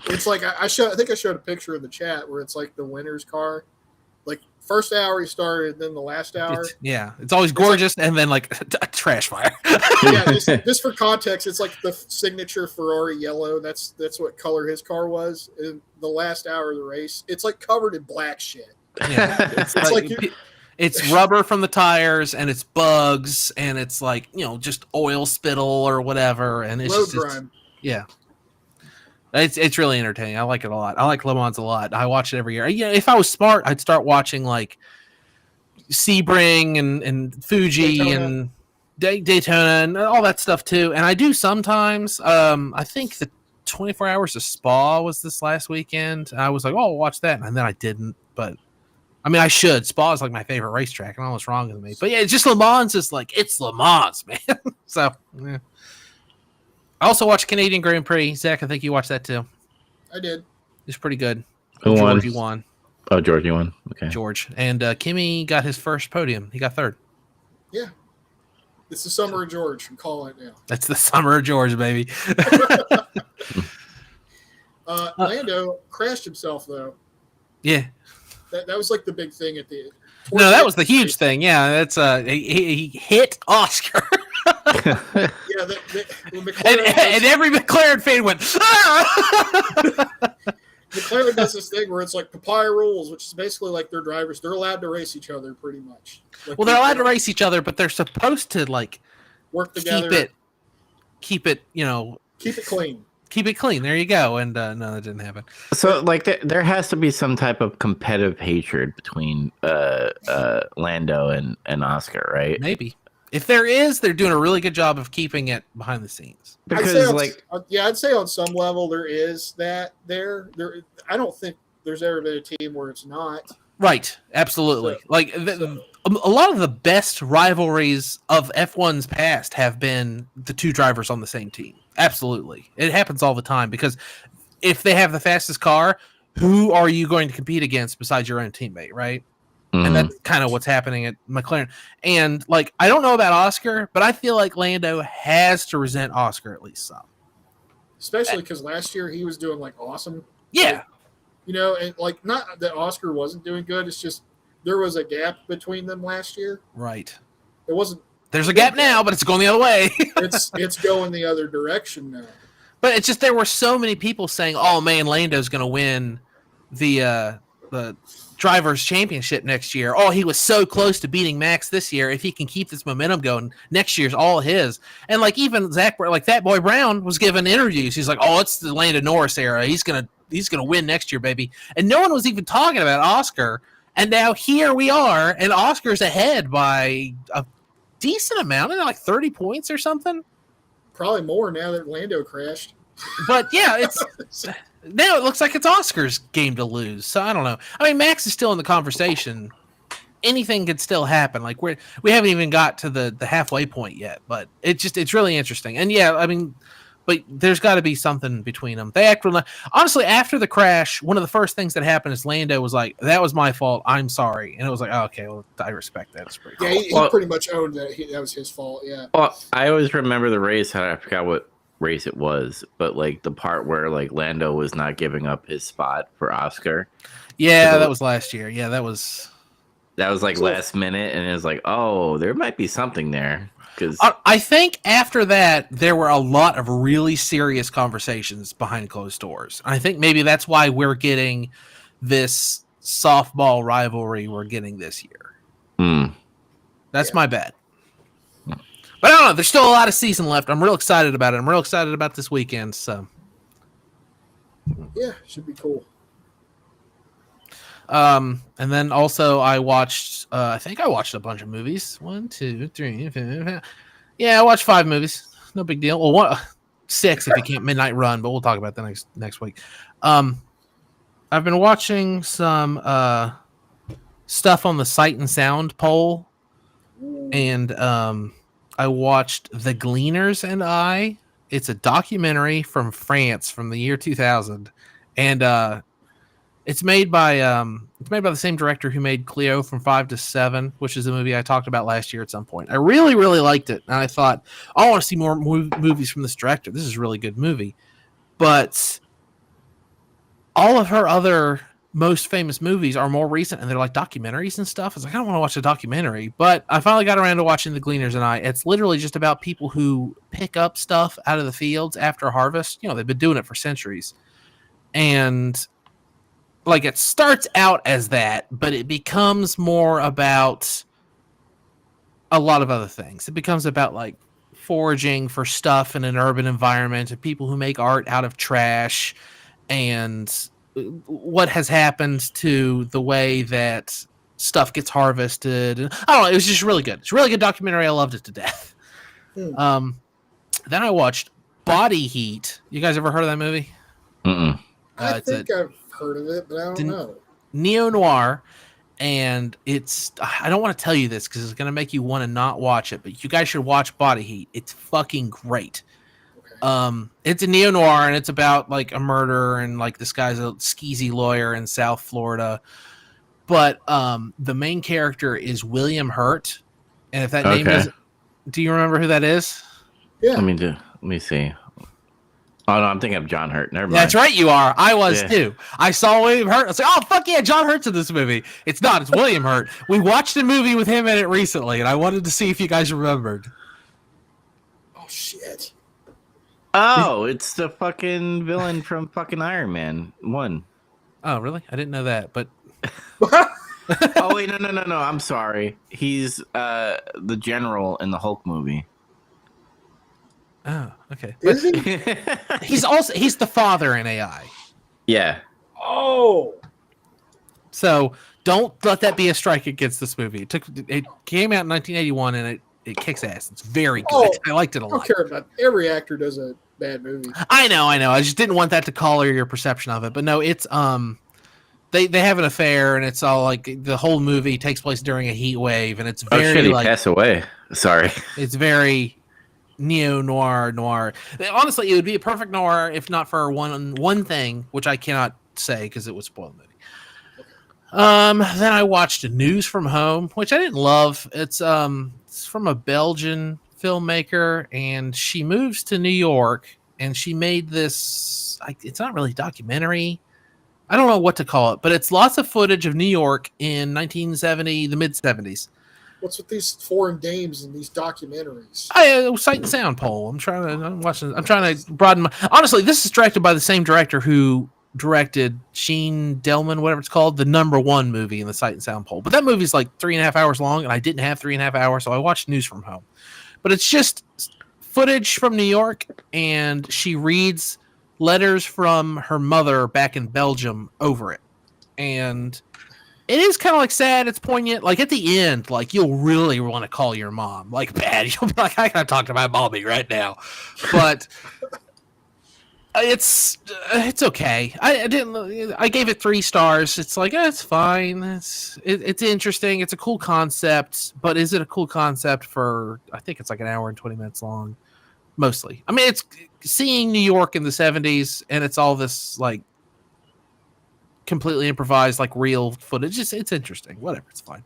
It's like I think I showed a picture in the chat where it's like the winner's car. Like first hour he started, and then the last hour. It's always gorgeous, and then like a trash fire. Yeah, just for context, it's like the signature Ferrari yellow. That's what color his car was. In the last hour of the race, it's like covered in black shit. Yeah. It's like it's rubber from the tires, and it's bugs, and it's like, you know, just oil spittle or whatever, and it's road just grime. yeah. It's really entertaining. I like it a lot. I like Le Mans a lot. I watch it every year. Yeah, if I was smart, I'd start watching like Sebring and Fuji Daytona. and Daytona and all that stuff too. And I do sometimes. I think the 24 Hours of Spa was this last weekend. I was like, oh, I'll watch that, and then I didn't. But I mean, I should. Spa is like my favorite racetrack. I don't know what's wrong with me. But yeah, it's just Le Mans is like, it's Le Mans, man. So yeah. I also watched Canadian Grand Prix. Zach, I think you watched that too. I did. It's pretty good. Who won? Georgie won. Oh, Georgie won. Okay. George. And Kimmy got his first podium. He got 3rd. Yeah. It's the summer of George. I'm calling it now. That's the summer of George, baby. Lando crashed himself though. Yeah. That was like the big thing at the. No, that was the huge thing. Yeah, that's he hit Oscar. Yeah, the and every McLaren fan went, ah! McLaren does this thing where it's like papaya rules, which is basically like their drivers. They're allowed to race each other pretty much. Like, Well, they're allowed to race each other, but they're supposed to like work together. keep it, you know, Keep it clean. keep it clean. There you go. And no, that didn't happen. So, like, there has to be some type of competitive hatred between Lando and Oscar, right? Maybe. If there is, they're doing a really good job of keeping it behind the scenes. Because, like, I'd say on some level there is that there. I don't think there's ever been a team where it's not. Right. Absolutely. So- Like a lot of the best rivalries of F1's past have been the two drivers on the same team. Absolutely. It happens all the time because if they have the fastest car, who are you going to compete against besides your own teammate, right? And Mhm. that's kind of what's happening at McLaren. And like, I don't know about Oscar, but I feel like Lando has to resent Oscar at least some. Especially because last year he was doing like awesome. Yeah. Like, and like not that Oscar wasn't doing good. It's just there was a gap between them last year. Right. It wasn't. There's a gap now, but it's going the other way. It's going the other direction now. But it's just there were so many people saying, "Oh man, Lando's going to win the drivers' championship next year. Oh, he was so close to beating Max this year. If he can keep this momentum going, next year's all his." And like even Zach, like that boy Brown was giving interviews. He's like, "Oh, it's the Lando Norris era. He's gonna win next year, baby." And no one was even talking about Oscar. And now here we are, and Oscar's ahead by a decent amount, like 30 points or something. Probably more now that Lando crashed. But yeah, it's now it looks like it's Oscar's game to lose. So I don't know. I mean, Max is still in the conversation. Anything could still happen. Like we haven't even got to the halfway point yet. But it's really interesting. And yeah, I mean, but there's got to be something between them. They act honestly after the crash. One of the first things that happened is Lando was like, "That was my fault. I'm sorry." And it was like, oh, "Okay, well, I respect that. It's pretty cool." Yeah, he pretty much owned that. That was his fault. Yeah. Well, I always remember the race. I forgot what race it was, but like the part where like Lando was not giving up his spot for Oscar. Yeah, that was last year. Yeah, that was like last minute, and it was like, oh, there might be something there. Because I think after that, there were a lot of really serious conversations behind closed doors. I think maybe that's why we're getting this softball rivalry we're getting this year. That's my bet. But I don't know. There's still a lot of season left. I'm real excited about it. I'm real excited about this weekend. So, yeah, should be cool. and then also I watched. I think I watched a bunch of movies. 1, 2, 3, 4. Yeah, I watched 5 movies. No big deal. Well, 6 if you can't Midnight Run, but we'll talk about that next week. I've been watching some stuff on the Sight and Sound poll, and I watched The Gleaners and I. It's a documentary from France from the year 2000, and it's made by the same director who made Cleo from 5 to 7, which is a movie I talked about last year at some point. I really, really liked it, and I thought, I want to see more movies from this director. This is a really good movie. But all of her other most famous movies are more recent, and they're like documentaries and stuff. I was like, I don't want to watch a documentary. But I finally got around to watching The Gleaners and I. It's literally just about people who pick up stuff out of the fields after harvest. You know, they've been doing it for centuries. And like it starts out as that, but it becomes more about a lot of other things. It becomes about like foraging for stuff in an urban environment and people who make art out of trash and what has happened to the way that stuff gets harvested. And I don't know, it was just really good. It's a really good documentary. I loved it to death. Then I watched Body Heat. You guys ever heard of that movie? I think I've heard of it, but I don't know. Neo-noir, and I don't want to tell you this because it's going to make you want to not watch it, but you guys should watch Body Heat. It's fucking great. Okay. It's a neo-noir, and it's about like a murder, and like this guy's a skeezy lawyer in South Florida. But the main character is William Hurt, and if that name is, do you remember who that is? Yeah. Let me see. Oh, no, I'm thinking of John Hurt. Never mind. That's right, you are. I was too. I saw William Hurt. I was like, oh, fuck yeah, John Hurt's in this movie. It's not. It's William Hurt. We watched a movie with him in it recently, and I wanted to see if you guys remembered. Oh, shit. Oh, it's the fucking villain from fucking Iron Man 1. Oh, really? I didn't know that, but... Oh, wait, no. I'm sorry. He's the general in the Hulk movie. Oh, okay. Is he? He's the father in AI. Yeah. Oh. So don't let that be a strike against this movie. It came out in 1981 and it kicks ass. It's very good. Oh, I liked it a I lot. don't care about every actor does a bad movie. I know. I just didn't want that to color your perception of it. But no, it's they have an affair, and it's all like the whole movie takes place during a heat wave, and it's Oh very shit, he like passed away. Sorry. it's very noir. Honestly, it would be a perfect noir if not for one thing, which I cannot say because it would spoil the movie. Then I watched News from Home, which I didn't love. It's from a Belgian filmmaker, and she moves to New York, and she made this. It's not really documentary. I don't know what to call it, but it's lots of footage of New York in 1970, the mid 70s. What's with these foreign dames and these documentaries? Sight and Sound poll. I'm trying to broaden my. Honestly, this is directed by the same director who directed Sheen Delman, whatever it's called, the #1 movie in the Sight and Sound poll. But that movie's like 3.5 hours long, and I didn't have 3.5 hours, so I watched News from Home. But it's just footage from New York, and she reads letters from her mother back in Belgium over it. And it is kind of like sad. It's poignant. Like at the end, like you'll really want to call your mom, like bad. You'll be like, I gotta talk to my mommy right now. But it's okay. I gave it 3 stars. It's like it's fine. It's interesting. It's a cool concept, but is it a cool concept for? I think it's like an hour and 20 minutes long, mostly. I mean, it's seeing New York in the 70s, and it's all this like completely improvised, like real footage. It's interesting. Whatever, it's fine.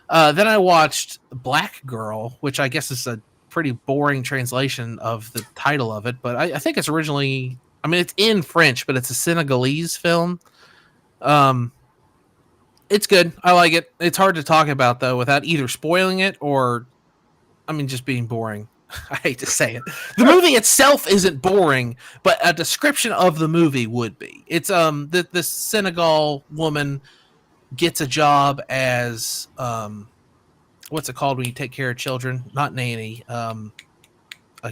Then I watched Black Girl, which I guess is a pretty boring translation of the title of it, but I think it's originally, I mean, it's in French, but it's a Senegalese film. It's good. I like it. It's hard to talk about though without either spoiling it or, I mean, just being boring. I hate to say it. The movie itself isn't boring, but a description of the movie would be. It's the Senegal woman gets a job as what's it called when you take care of children? Not nanny, a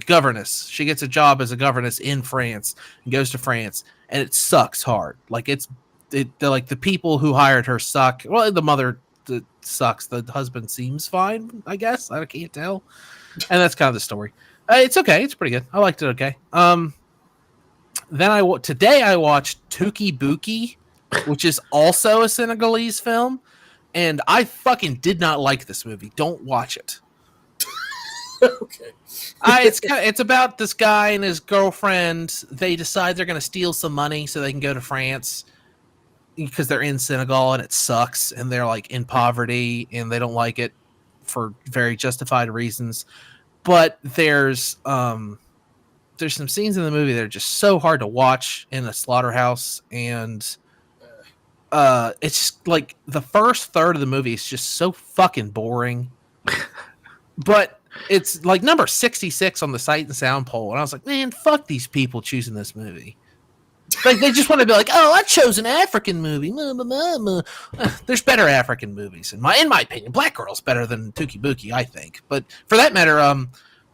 governess. She gets a job as a governess in France and goes to France, and it sucks hard. Like like the people who hired her suck. Well, the mother sucks. The husband seems fine, I guess. I can't tell. And that's kind of the story. It's okay. It's pretty good. I liked it. Okay. Then today I watched Tuki Buki, which is also a Senegalese film, and I fucking did not like this movie. Don't watch it. Okay. It's about this guy and his girlfriend. They decide they're going to steal some money so they can go to France because they're in Senegal and it sucks, and they're like in poverty and they don't like it for very justified reasons. But there's some scenes in the movie that are just so hard to watch in a slaughterhouse, and it's just like the first third of the movie is just so fucking boring. But it's like number 66 on the Sight and Sound poll, and I was like, man, fuck these people choosing this movie. Like they just want to be like, oh, I chose an African movie. There's better African movies in my opinion. Black Girl's better than Tuki Buki, I think. But for that matter,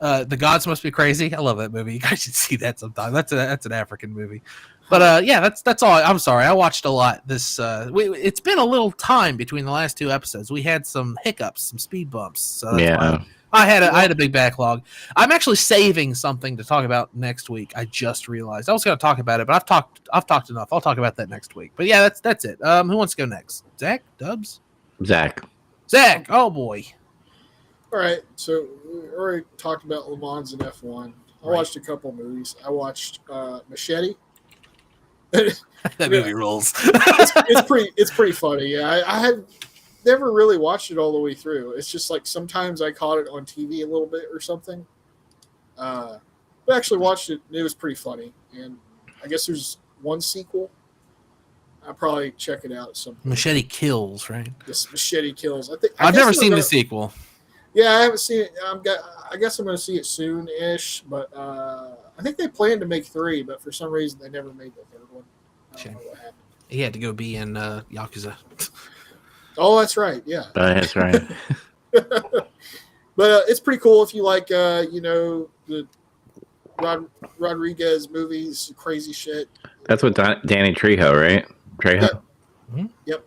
The Gods Must Be Crazy. I love that movie. You guys should see that sometime. That's an African movie. But yeah, that's all. I'm sorry, I watched a lot. It's been a little time between the last 2 episodes. We had some hiccups, some speed bumps. So that's why I had a big backlog. I'm actually saving something to talk about next week. I just realized I was going to talk about it, but I've talked enough. I'll talk about that next week. But yeah, that's it. Who wants to go next? Zach? Dubs? Zach. Oh boy. All right. So we already talked about Le Mans and F1. I watched a couple movies. I watched Machete. That movie rules. It's pretty funny. Yeah, I had never really watched it all the way through. It's just like sometimes I caught it on TV a little bit or something. But I actually watched it, and it was pretty funny. And I guess there's one sequel. I'll probably check it out at some point. Machete Kills, right? Yes, Machete Kills. I've never seen the sequel. Yeah, I haven't seen it. I guess I'm going to see it soon-ish. But I think they planned to make 3, but for some reason they never made the 3rd one. I don't know what happened. He had to go be in Yakuza. Oh, that's right. Yeah. That's right. But it's pretty cool if you like, the Rodriguez movies, crazy shit. That's what Danny Trejo, right? Trejo. Yep. Mm-hmm. Yep.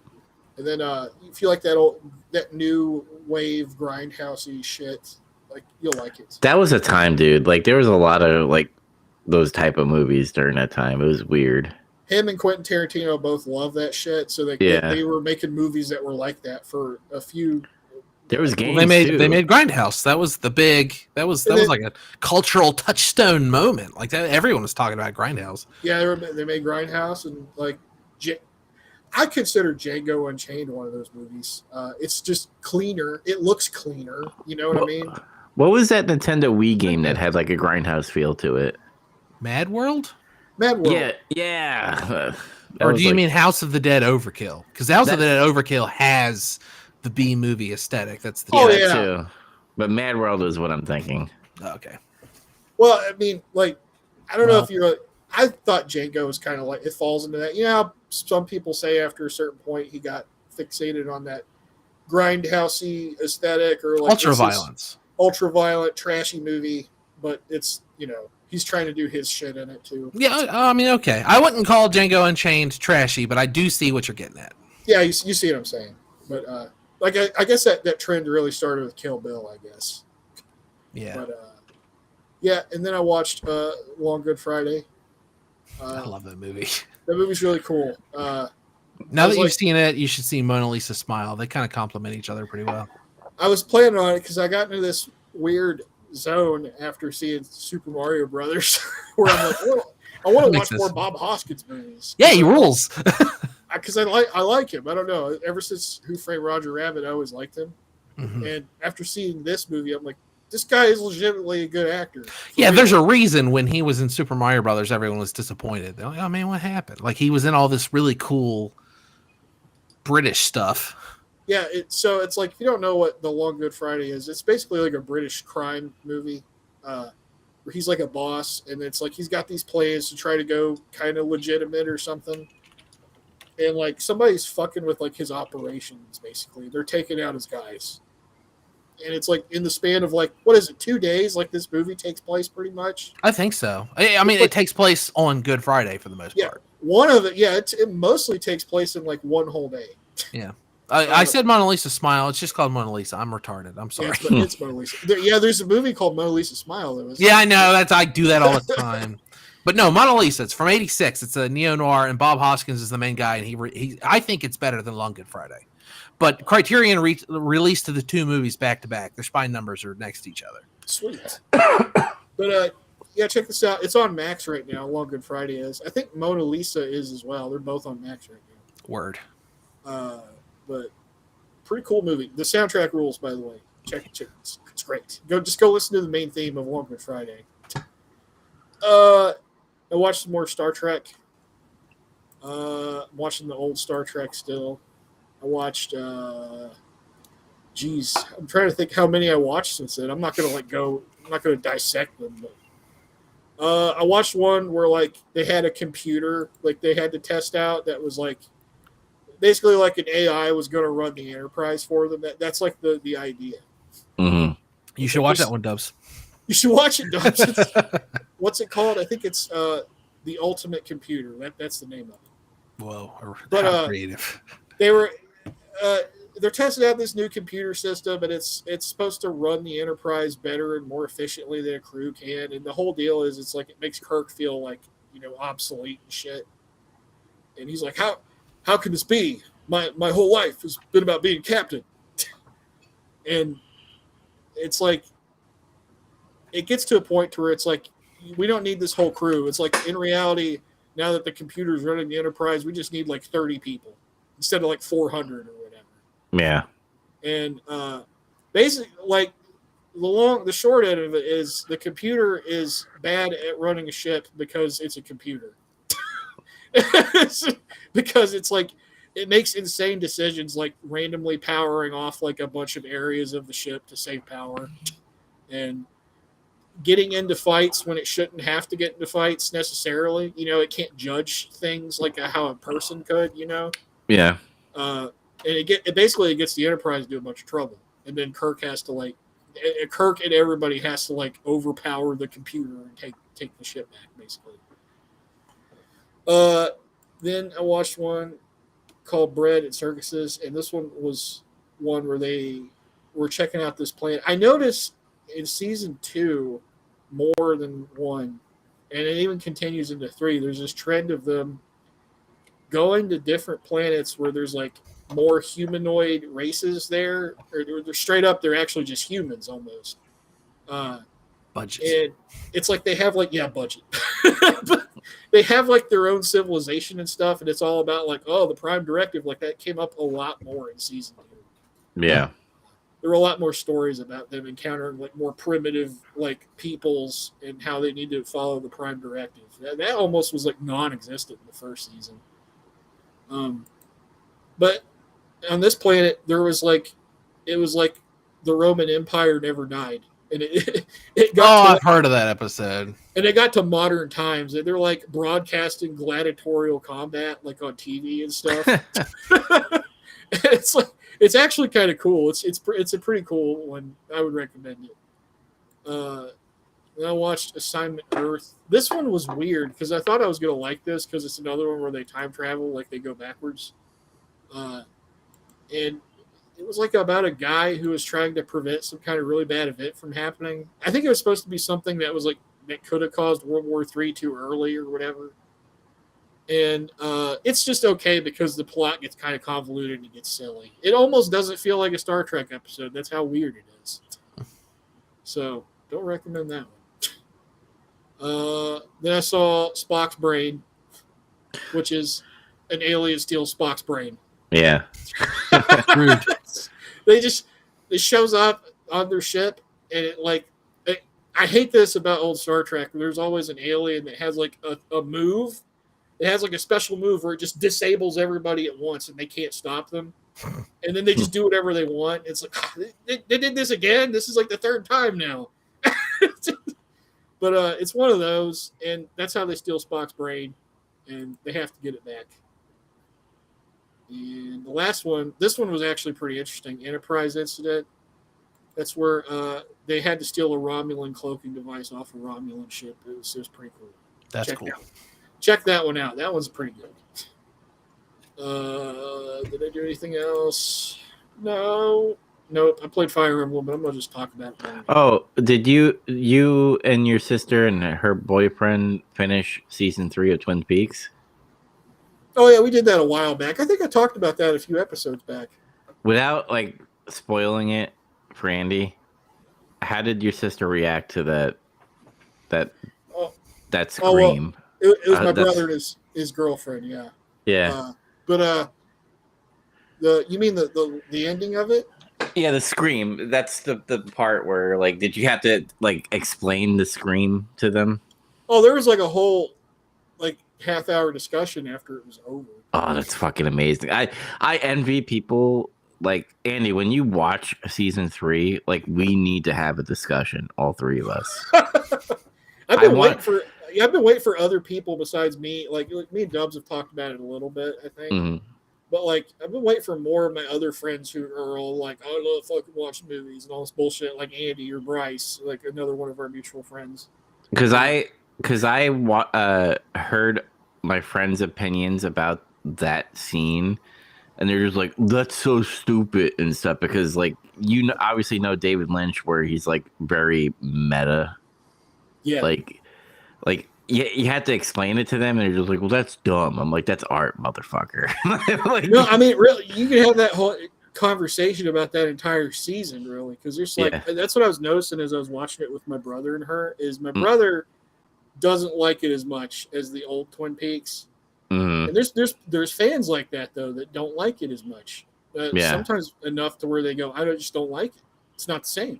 And then if you like that new wave grindhousey shit, like you'll like it. That was a time, dude. Like there was a lot of like those type of movies during that time. It was weird. him and Quentin Tarantino both love that shit. So they were making movies that were like that for a few. There was Well, games too. they made Grindhouse. That was the big. That was like a cultural touchstone moment. Like that, everyone was talking about Grindhouse. Yeah, they made Grindhouse, and like I consider Django Unchained one of those movies. It's just cleaner. It looks cleaner. You know what I mean? What was that Nintendo Wii game that had like a Grindhouse feel to it? Mad World. Mad World. Yeah. Or do you mean House of the Dead Overkill? Because House of the Dead Overkill has the B movie aesthetic. That's the too. But Mad World is what I'm thinking. Okay. Well, I mean, like, I don't know if you're. I thought Django was kind of like it falls into that. You know, how some people say after a certain point he got fixated on that grindhousey aesthetic or like ultra violent, trashy movie. But it's he's trying to do his shit in it too. Yeah, I mean, okay. I wouldn't call Django Unchained trashy, but I do see what you're getting at. Yeah, you see what I'm saying. But like I guess that trend really started with Kill Bill, I guess. Yeah. But yeah, and then I watched Long Good Friday. I love that movie. That movie's really cool. Now that you've seen it, you should see Mona Lisa Smile. They kind of complement each other pretty well. I was planning on it because I got into this weird zone after seeing Super Mario Brothers, where I'm like, well, I want to watch more Bob Hoskins movies. Yeah, he rules. Because I like him. I don't know. Ever since Who Framed Roger Rabbit, I always liked him. Mm-hmm. And after seeing this movie, I'm like, this guy is legitimately a good actor. Yeah, there's a reason when he was in Super Mario Brothers, everyone was disappointed. They're like, oh man, what happened? Like he was in all this really cool British stuff. Yeah, so it's like if you don't know what The Long Good Friday is, it's basically like a British crime movie where he's like a boss, and it's like he's got these plans to try to go kind of legitimate or something. And like somebody's fucking with like his operations, basically. They're taking out his guys. And it's like in the span of like, what is it, 2 days? Like this movie takes place pretty much. I think so. I mean, it takes place on Good Friday for the most part. One of it, it mostly takes place in like one whole day. Yeah. I said Mona Lisa Smile. It's just called Mona Lisa. I'm retarded. I'm sorry. Yeah, it's Mona Lisa. There's a movie called Mona Lisa Smile. I know. I do that all the time. But no, Mona Lisa. It's from '86. It's a neo noir, and Bob Hoskins is the main guy. And I think it's better than Long Good Friday. But Criterion released the two movies back to back. Their spine numbers are next to each other. Sweet. But check this out. It's on Max right now. Long Good Friday is. I think Mona Lisa is as well. They're both on Max right now. Word. But pretty cool movie. The soundtrack rules, by the way. Check it. It's great. Go listen to the main theme of Long Good Friday. I watched some more Star Trek. I'm watching the old Star Trek still. I watched I'm trying to think how many I watched since then. I'm not gonna dissect them, but I watched one where like they had a computer like they had to test out that was like basically like an AI was gonna run the Enterprise for them. That's like the idea. Mm-hmm. You should watch that one, Dubs. You should watch it, Dubs. What's it called? I think it's The Ultimate Computer. That's the name of it. Whoa, but creative. They're testing out this new computer system, and it's supposed to run the Enterprise better and more efficiently than a crew can. And the whole deal is, it's like it makes Kirk feel like obsolete and shit. And he's like, how can this be? My whole life has been about being captain. And it's like it gets to a point to where it's like we don't need this whole crew. It's like in reality, now that the computer's running the Enterprise, we just need like 30 people instead of like 400 or whatever. Yeah. And basically, like the short end of it is the computer is bad at running a ship because it's a computer. Because it's like it makes insane decisions, like randomly powering off like a bunch of areas of the ship to save power, and getting into fights when it shouldn't have to get into fights necessarily. It can't judge things like how a person could. Yeah. And it basically gets the Enterprise into a bunch of trouble, and then Kirk has to Kirk and everybody has to overpower the computer and take the ship back, basically. Then I watched one called Bread and Circuses, and this one was one where they were checking out this planet. I noticed in season 2 more than 1, and it even continues into 3. There's this trend of them going to different planets where there's like more humanoid races there, or they're straight up, they're actually just humans almost. Budget. And it's like they have like budget. But they have like their own civilization and stuff, and it's all about like the Prime Directive. Like that came up a lot more in season 2. Yeah. There were a lot more stories about them encountering like more primitive like peoples and how they need to follow the Prime Directive. That almost was like non-existent in the first season. But on this planet, it was like the Roman Empire never died, and it got. I've heard of that episode. And it got to modern times. They're like broadcasting gladiatorial combat like on TV and stuff. It's like it's actually kind of cool. It's a pretty cool one. I would recommend it. And I watched Assignment Earth. This one was weird because I thought I was gonna like this because it's another one where they time travel, like they go backwards. And it was like about a guy who was trying to prevent some kind of really bad event from happening. I think it was supposed to be something that was like that could have caused World War III too early or whatever. And it's just okay because the plot gets kind of convoluted and it gets silly. It almost doesn't feel like a Star Trek episode. That's how weird it is. So don't recommend that one. Then I saw Spock's Brain, which is an alien steals Spock's brain. Yeah. Rude. It shows up on their ship, and I hate this about old Star Trek. There's always an alien that has like a move. It has like a special move where it just disables everybody at once, and they can't stop them. And then they just do whatever they want. It's like they did this again. This is like the third time now. But it's one of those, and that's how they steal Spock's brain, and they have to get it back. And the last one, this one was actually pretty interesting. Enterprise Incident. That's where they had to steal a Romulan cloaking device off a Romulan ship. It was pretty cool. That's cool. Check that one out. That one's pretty good. Did I do anything else? No. Nope. I played Fire Emblem, but I'm going to just talk about it later. Oh, did you and your sister and her boyfriend finish season 3 of Twin Peaks? Oh, yeah, we did that a while back. I think I talked about that a few episodes back. Without, like, spoiling it for Andy, how did your sister react to that scream? Well, it was my brother and his girlfriend, yeah. Yeah. You mean the ending of it? Yeah, the scream. That's the part where, like, did you have to, like, explain the scream to them? Oh, there was, like, a whole, like, half-hour discussion after it was over. Oh, that's fucking amazing. I envy people like Andy. When you watch season 3, like, we need to have a discussion, all three of us. I've been waiting for other people besides me. Like me and Dubs have talked about it a little bit, I think. Mm-hmm. But like, I've been waiting for more of my other friends who are all like, "I love fucking watching movies and all this bullshit," like Andy or Bryce, like another one of our mutual friends. Because I heard my friends' opinions about that scene, and they're just like, "That's so stupid" and stuff. Because like obviously know David Lynch, where he's like very meta. Yeah. Like you had to explain it to them, and they're just like, "Well, that's dumb." I'm like, "That's art, motherfucker." Like, no, I mean, really, you can have that whole conversation about that entire season, really, because there's like that's what I was noticing as I was watching it with my brother and her. Is my brother doesn't like it as much as the old Twin Peaks, and there's fans like that though that don't like it as much. Sometimes enough to where they go, "I just don't like it. It's not the same."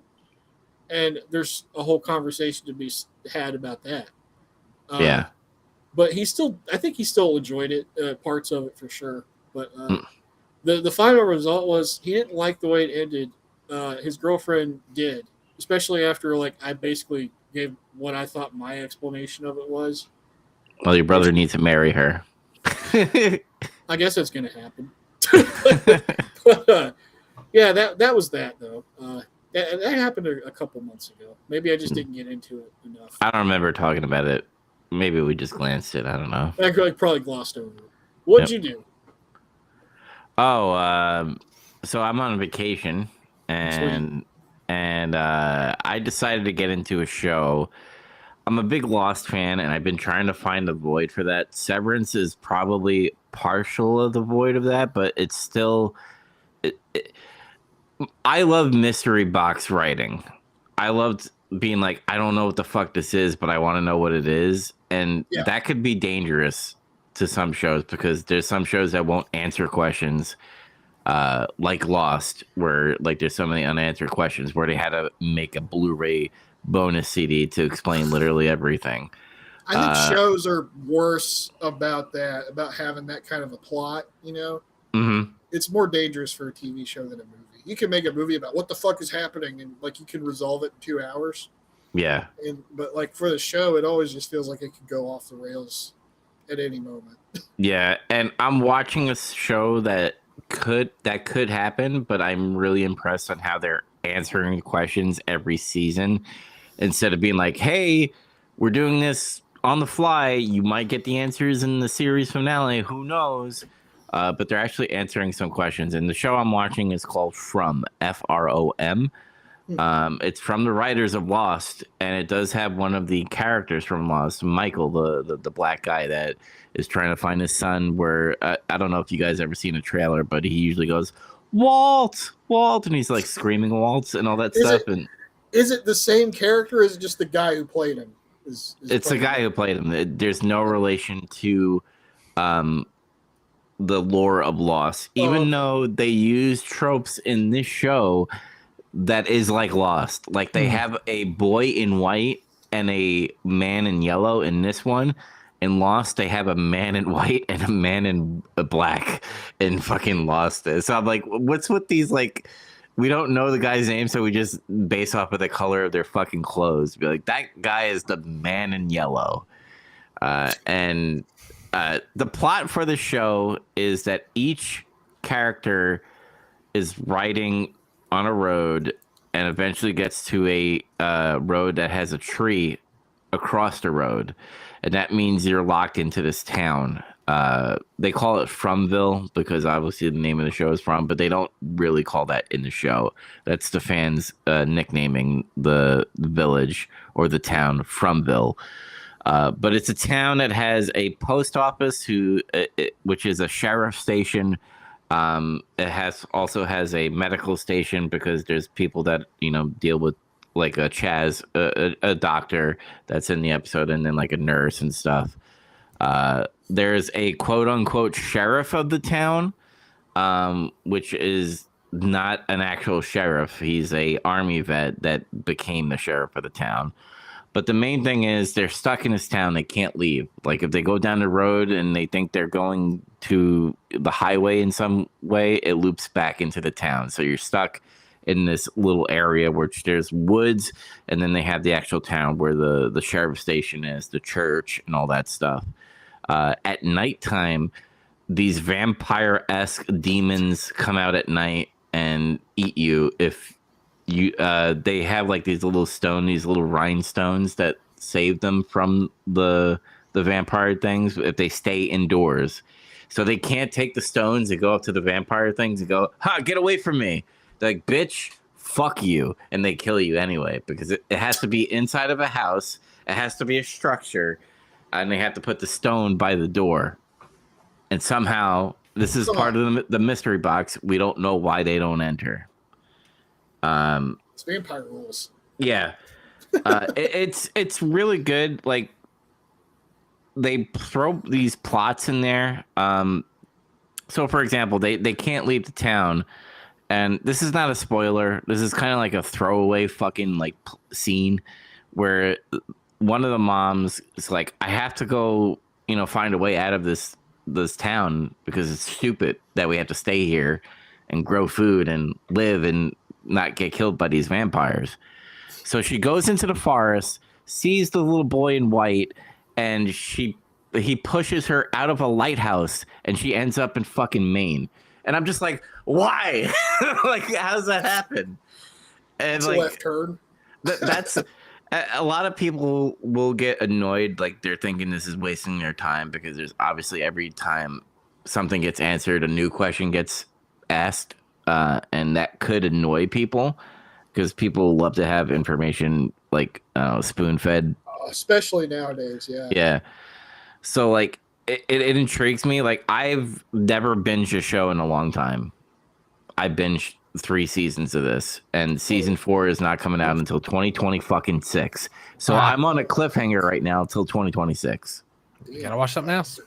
And there's a whole conversation to be had about that. But I think he still enjoyed it, parts of it for sure. But the final result was he didn't like the way it ended. His girlfriend did, especially after like I basically gave what I thought my explanation of it was. Well, your brother needs to marry her. I guess that's going to happen. But, yeah, that was that though. That happened a couple months ago. Maybe I just didn't get into it enough. I don't remember talking about it. Maybe we just glanced it. I don't know. I probably glossed over it. What'd you do? Oh, so I'm on vacation, and I decided to get into a show. I'm a big Lost fan, and I've been trying to find a void for that. Severance is probably partial of the void of that, but it's still. I love mystery box writing. I loved being like, I don't know what the fuck this is, but I want to know what it is, and that could be dangerous to some shows because there's some shows that won't answer questions, like Lost, where like there's so many unanswered questions where they had to make a Blu-ray bonus CD to explain literally everything. I think shows are worse about that, about having that kind of a plot. You know, it's more dangerous for a TV show than a movie. You can make a movie about what the fuck is happening, and like you can resolve it in 2 hours. Yeah, but like for the show, it always just feels like it could go off the rails at any moment. Yeah, and I'm watching a show that could happen, but I'm really impressed on how they're answering questions every season instead of being like, "Hey, we're doing this on the fly. You might get the answers in the series finale. Who knows?" But they're actually answering some questions. And the show I'm watching is called From, From. It's from the writers of Lost, and it does have one of the characters from Lost, Michael, the black guy that is trying to find his son. Where I don't know if you guys ever seen a trailer, but he usually goes, "Walt, Walt," and he's like screaming Waltz and all that stuff. Is it the same character? Or is it just the guy who played him? It's the guy who played him. There's no relation to the lore of Lost, even though they use tropes in this show that is like Lost. Like they have a boy in white and a man in yellow in this one. In Lost, they have a man in white and a man in black in fucking Lost. So I'm like, what's with these, like, we don't know the guy's name, so we just base off of the color of their fucking clothes. Be like, that guy is the man in yellow. And the plot for the show is that each character is riding on a road and eventually gets to a road that has a tree across the road. And that means you're locked into this town. They call it Fromville because obviously the name of the show is From, but they don't really call that in the show. That's the fans nicknaming the village or the town Fromville. But it's a town that has a post office, which is a sheriff station. It also has a medical station because there's people that deal with, like a Chaz, a doctor that's in the episode, and then like a nurse and stuff. There's a quote unquote sheriff of the town, which is not an actual sheriff. He's a army vet that became the sheriff of the town. But the main thing is they're stuck in this town. They can't leave. Like if they go down the road and they think they're going to the highway in some way, it loops back into the town. So you're stuck in this little area which there's woods, and then they have the actual town where the sheriff station is, the church, and all that stuff. At nighttime, these vampire-esque demons come out at night and eat you if you they have like these little rhinestones that save them from the vampire things if they stay indoors. So they can't take the stones and go up to the vampire things and go, "Ha, get away from me." They're like, "Bitch, fuck you," and they kill you anyway because it has to be inside of a house. It has to be a structure, and they have to put the stone by the door. And somehow, this is part of the mystery box. We don't know why they don't enter. It's vampire rules. Yeah, it's really good. Like they throw these plots in there. So for example, they can't leave the town, and this is not a spoiler. This is kind of like a throwaway fucking like scene where one of the moms is like, "I have to go, find a way out of this town because it's stupid that we have to stay here and grow food and live and not get killed by these vampires." So she goes into the forest, sees the little boy in white, and he pushes her out of a lighthouse, and she ends up in fucking Maine. And I'm just like, why? Like, how does that happen? And it's like, a left turn. That's a lot of people will get annoyed, like they're thinking this is wasting their time because there's obviously every time something gets answered, a new question gets asked. And that could annoy people because people love to have information like spoon-fed. Especially nowadays, yeah. Yeah. So like it intrigues me. Like, I've never binged a show in a long time. I binged 3 seasons of this, and season 4 is not coming out until 2026. So Wow. I'm on a cliffhanger right now until 2026. You gotta watch something else.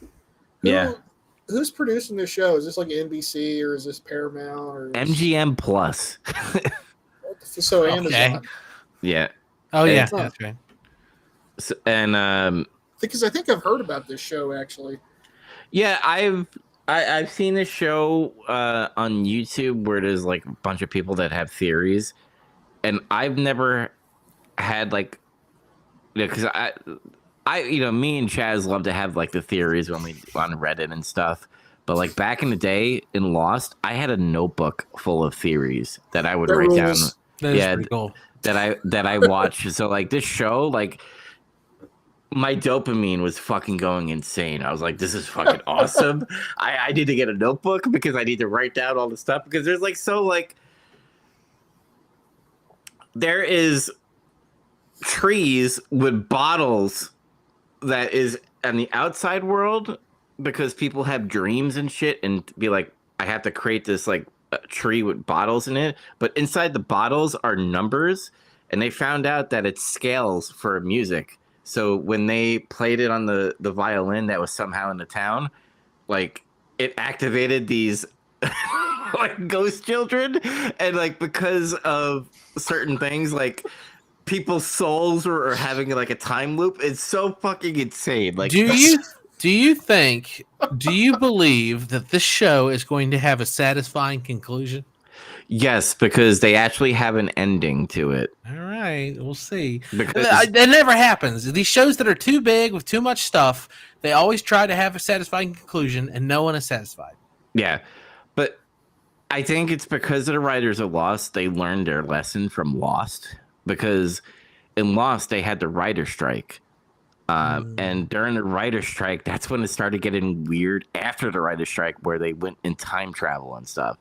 Yeah. Who's producing this show? Is this like NBC or is this Paramount or MGM Plus. So Okay. Amazon? Yeah. Oh yeah, It's- that's right. So, and Because I think I've heard about this show actually. yeah, I've seen this show on YouTube where there's like a bunch of people that have theories, and I've never had like, because I me and Chaz love to have like the theories when we on Reddit and stuff. But like back in the day in Lost, I had a notebook full of theories that I would The write down. rules. That is Yeah, pretty cool. that I watched. So like this show, like my dopamine was fucking going insane. I was like, this is fucking awesome. I need to get a notebook because I need to write down all the stuff because there's like there is trees with bottles that is on the outside world because people have dreams and shit and be like, I have to create this like a tree with bottles in it, but inside the bottles are numbers, and they found out that it's scales for music. So when they played it on the violin that was somehow in the town, like it activated these like ghost children, and like because of certain things, like people's souls are having like a time loop. It's so fucking insane. Like, do you believe that this show is going to have a satisfying conclusion? yes, because they actually have an ending to it. All right, we'll see. Because That never happens. These shows that are too big with too much stuff, they always try to have a satisfying conclusion, and no one is satisfied. yeah, but I think it's because of the writers of Lost. They learned their lesson from Lost, because in Lost they had the writer strike. And during the writer's strike, that's when it started getting weird after the writer's strike, where they went in time travel and stuff.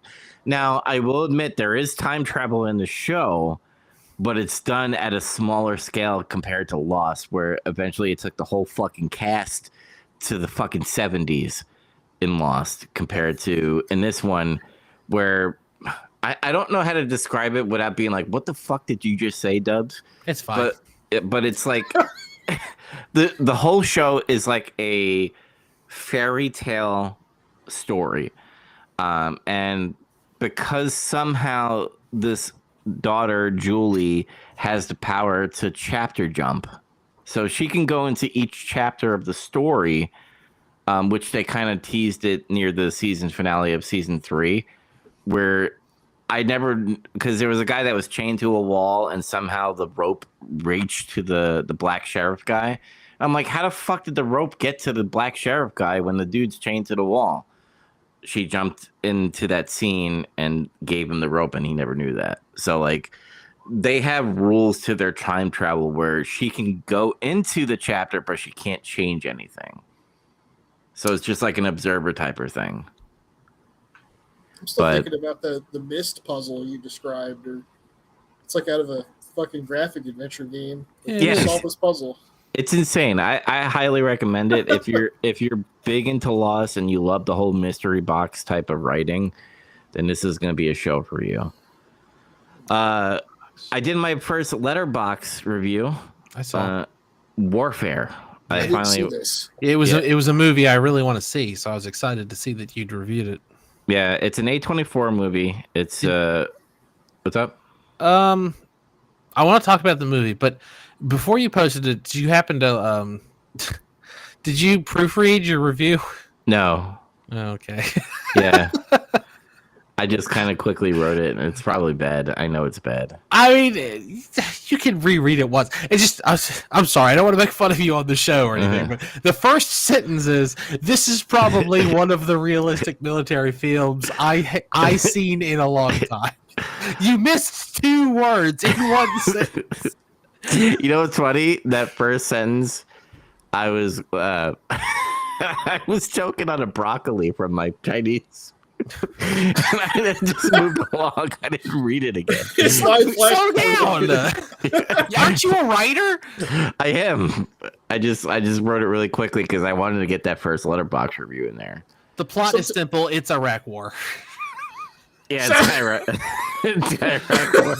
Now, I will admit there is time travel in the show, but it's done at a smaller scale compared to Lost, where eventually it took the whole fucking cast to the fucking 70s in Lost, compared to in this one, where I don't know how to describe it without being like, what the fuck did you just say, Dubs? It's fine. But it's like the whole show is like a fairy tale story, and because somehow this daughter Julie has the power to chapter jump, so she can go into each chapter of the story, which they kind of teased it near the season finale of season 3, where I never, because there was a guy that was chained to a wall and somehow the rope reached to the black sheriff guy. I'm like, how the fuck did the rope get to the black sheriff guy when the dude's chained to the wall? She jumped into that scene and gave him the rope, and he never knew that. So like, they have rules to their time travel where she can go into the chapter, but she can't change anything. So it's just like an observer type of thing. I'm still thinking about the mist puzzle you described, or it's like out of a fucking graphic adventure game. Yeah. Solve this puzzle. It's insane. I highly recommend it if you're big into Lost and you love the whole mystery box type of writing, then this is going to be a show for you. I did my first Letterbox review. I saw Warfare. I didn't see this. it was a movie I really want to see, so I was excited to see that you'd reviewed it. Yeah, it's an A24 movie. It's what's up? I want to talk about the movie, but before you posted it, did you happen to did you proofread your review? No. Okay. Yeah. I just kind of quickly wrote it, and it's probably bad. I know it's bad. I mean, you can reread it once. It's just, I'm sorry, I don't want to make fun of you on the show or anything, but the first sentence is, "This is probably one of the realistic military films I seen in a long time." You missed 2 words in one sentence. You know what's funny? That first sentence, I was I was choking on a broccoli from my Chinese. And I just moved along. I didn't read it again. It's like Slow down. Aren't you a writer? I am. I just wrote it really quickly because I wanted to get that first letterbox review in there. The plot is simple. It's Iraq War. Yeah, it's Iraq. It's Iraq War.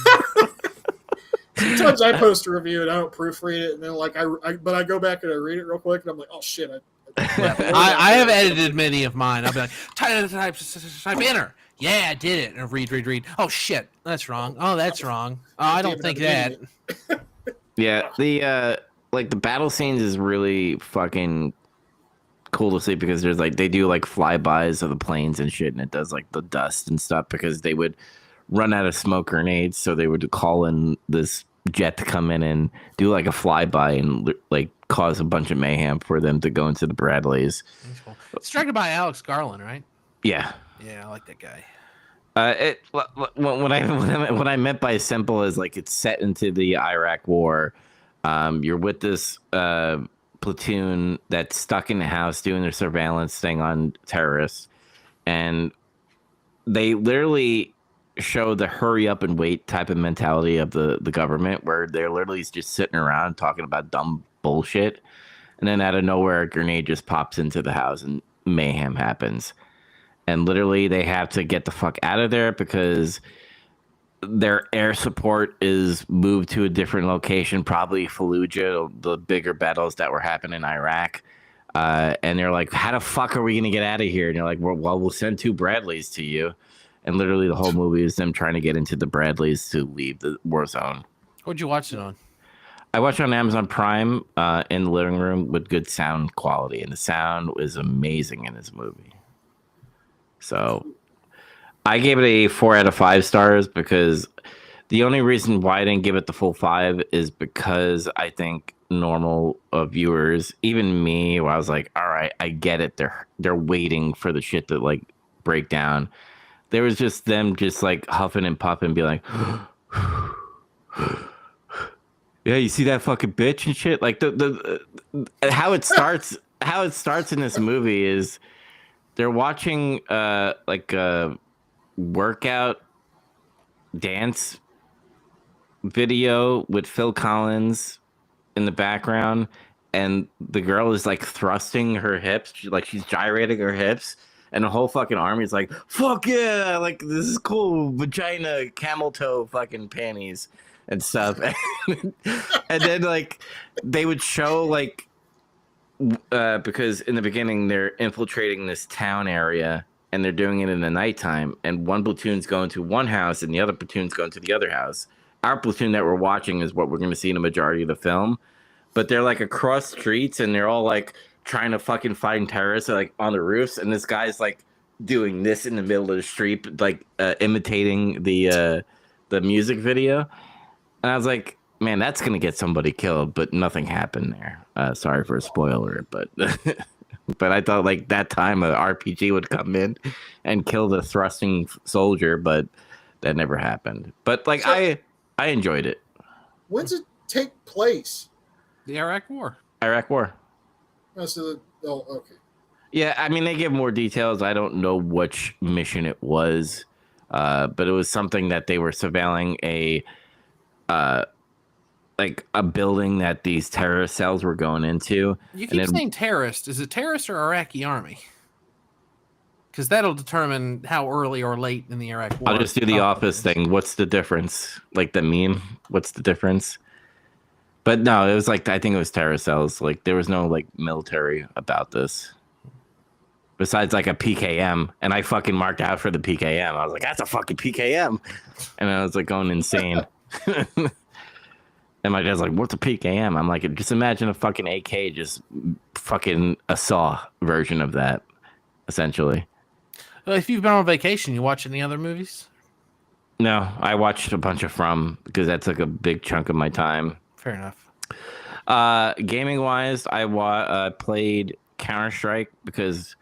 Sometimes I post a review and I don't proofread it, and then like but I go back and I read it real quick, and I'm like, oh shit. I have edited many of mine. I'll be like, type enter. Yeah, I did it. And read. Oh shit, that's wrong. Oh, that's wrong. Oh, I don't think that. Yeah, the like the battle scenes is really fucking cool to see because there's like they do like flybys of the planes and shit, and it does like the dust and stuff because they would run out of smoke grenades, so they would call in this jet to come in and do like a flyby and like cause a bunch of mayhem for them to go into the Bradleys. Cool. It's directed by Alex Garland, right? Yeah. Yeah, I like that guy. What I meant by simple is like it's set into the Iraq War. You're with this platoon that's stuck in the house doing their surveillance thing on terrorists, and they literally show the hurry up and wait type of mentality of the government, where they're literally just sitting around talking about dumb bullshit, and then out of nowhere a grenade just pops into the house and mayhem happens. And literally they have to get the fuck out of there because their air support is moved to a different location, probably Fallujah, the bigger battles that were happening in Iraq. And they're like, how the fuck are we going to get out of here? And you're like, well, we'll send 2 Bradleys to you. And literally the whole movie is them trying to get into the Bradleys to leave the war zone. What'd you watch it on? I watched it on Amazon Prime in the living room with good sound quality. And the sound was amazing in this movie. So I gave it a 4 out of 5 stars because the only reason why I didn't give it the full 5 is because I think normal viewers, even me, where I was like, all right, I get it. They're waiting for the shit to like break down. There was just them just like huffing and puffing, be like, yeah, you see that fucking bitch and shit. Like the how it starts in this movie is they're watching like a workout dance video with Phil Collins in the background, and the girl is like thrusting her hips, she's gyrating her hips, and the whole fucking army is like, fuck yeah, like this is cool, vagina, camel toe fucking panties and stuff. And then like they would show like because in the beginning they're infiltrating this town area and they're doing it in the nighttime, and one platoon's going to one house and the other platoon's going to the other house. Our platoon that we're watching is what we're going to see in the majority of the film, but they're like across streets and they're all like trying to fucking find terrorists like on the roofs, and this guy's like doing this in the middle of the street, like imitating the music video. And I was like, man, that's gonna get somebody killed, but nothing happened there. Sorry for a spoiler, but but I thought like that time a RPG would come in and kill the thrusting soldier, but that never happened. But like so, I enjoyed it. When does it take place? The Iraq War. Oh, okay. Yeah, I mean, they give more details. I don't know which mission it was, but it was something that they were surveilling like a building that these terrorist cells were going into. You keep saying terrorist. Is it terrorist or Iraqi army? Because that'll determine how early or late in the Iraq War. I'll just do the Office thing. What's the difference? Like the meme? What's the difference? But no, it was like, I think it was terror cells. Like there was no like military about this. Besides like a PKM. And I fucking marked out for the PKM. I was like, that's a fucking PKM. And I was like going insane. And my dad's like, what's a PKM? I'm like, just imagine a fucking AK, just fucking a saw version of that, essentially. Well, if you've been on vacation, you watch any other movies? No, I watched a bunch of From because that took a big chunk of my time. Fair enough. Gaming wise, I played Counter-Strike because,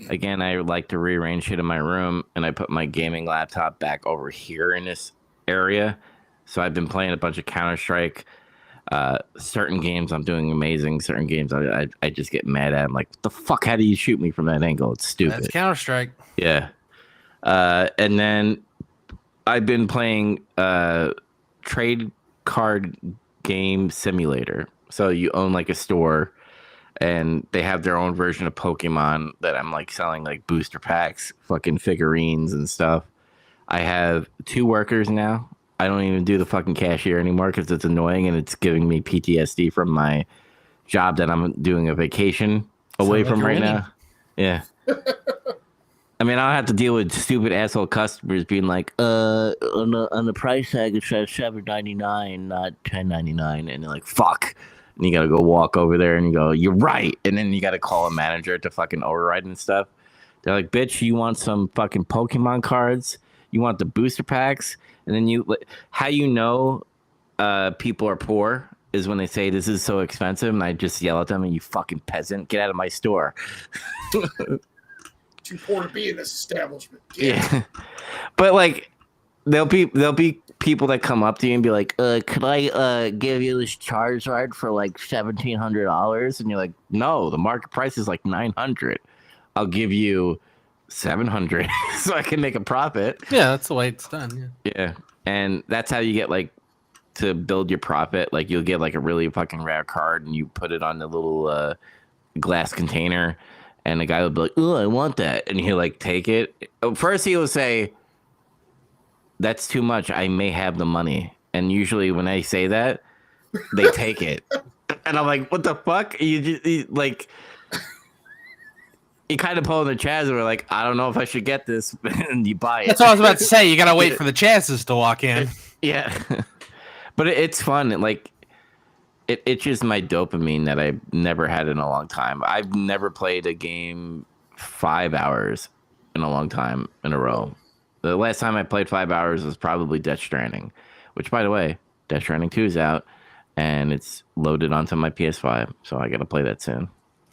again, I like to rearrange shit in my room, and I put my gaming laptop back over here in this area. So I've been playing a bunch of Counter-Strike. Certain games I'm doing amazing. Certain games I just get mad at. I'm like, what the fuck? How do you shoot me from that angle? It's stupid. That's Counter-Strike. Yeah. And then I've been playing trade card game simulator. So you own like a store, and they have their own version of Pokemon that I'm like selling like booster packs, fucking figurines and stuff. I have 2 workers now. I don't even do the fucking cashier anymore because it's annoying and it's giving me PTSD from my job that I'm doing a vacation away Sounds like from you're right winning. now. Yeah. I mean, I don't have to deal with stupid asshole customers being like, on the price tag it says $7.99, not $10.99, and they're like, fuck. And you gotta go walk over there and you go, you're right. And then you gotta call a manager to fucking override and stuff. They're like, bitch, you want some fucking Pokemon cards? You want the booster packs? And then how you know people are poor is when they say this is so expensive, and I just yell at them, and you fucking peasant, get out of my store. Too poor to be in this establishment. Yeah. But like there'll be people that come up to you and be like, could I give you this Charizard for like $1,700? And you're like, no, the market price is like $900. I'll give you $700 so I can make a profit. Yeah, that's the way it's done. Yeah. And that's how you get like to build your profit. Like you'll get like a really fucking rare card and you put it on the little glass container, and the guy will be like, oh, I want that. And he'll like take it. First he'll say, that's too much. I may have the money. And usually when I say that, they take it. And I'm like, what the fuck? You kind of pull the Chaz and we're like, I don't know if I should get this. And you buy it. That's what I was about to say. You gotta wait for the Chazes to walk in. Yeah. But it's fun. Like it's just my dopamine that I've never had in a long time. I've never played a game 5 hours in a long time in a row. The last time I played 5 hours was probably Death Stranding, which, by the way, Death Stranding 2 is out, and it's loaded onto my PS5, so I got to play that soon.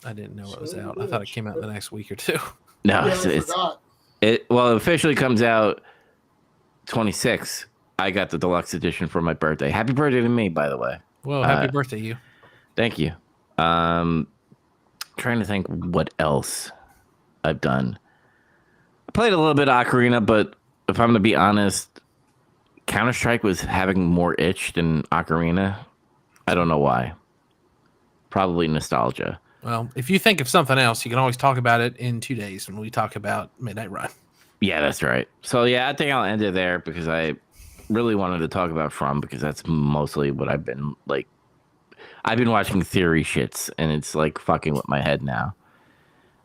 I didn't know it was out. I thought it came out in the next week or two. No, Yeah, it officially comes out 26. I got the deluxe edition for my birthday. Happy birthday to me, by the way. Whoa, happy birthday, you. Thank you. Trying to think what else I've done. I played a little bit of Ocarina, but if I'm going to be honest, Counter-Strike was having more itch than Ocarina. I don't know why. Probably nostalgia. Well, if you think of something else, you can always talk about it in 2 days when we talk about Midnight Run. Yeah, that's right. So, yeah, I think I'll end it there because I really wanted to talk about From, because that's mostly what I've been like. I've been watching theory shits, and it's like fucking with my head now.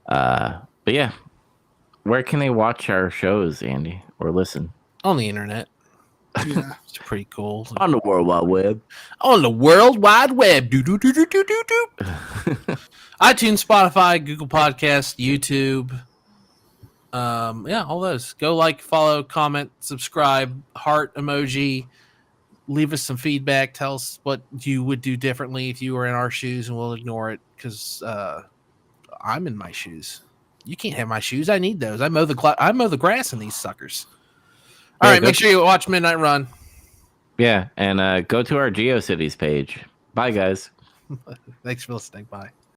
But yeah, where can they watch our shows, Andy, or listen? On the internet. Yeah. It's pretty cool. On the World Wide Web. On the World Wide Web. iTunes, Spotify, Google Podcasts, YouTube. Yeah, all those. Go like, follow, comment, subscribe, heart emoji. Leave us some feedback. Tell us what you would do differently if you were in our shoes, and we'll ignore it because I'm in my shoes. You can't have my shoes. I need those. I mow the grass in these suckers. All right, make sure you watch Midnight Run. Yeah, and go to our GeoCities page. Bye, guys. Thanks for listening. Bye.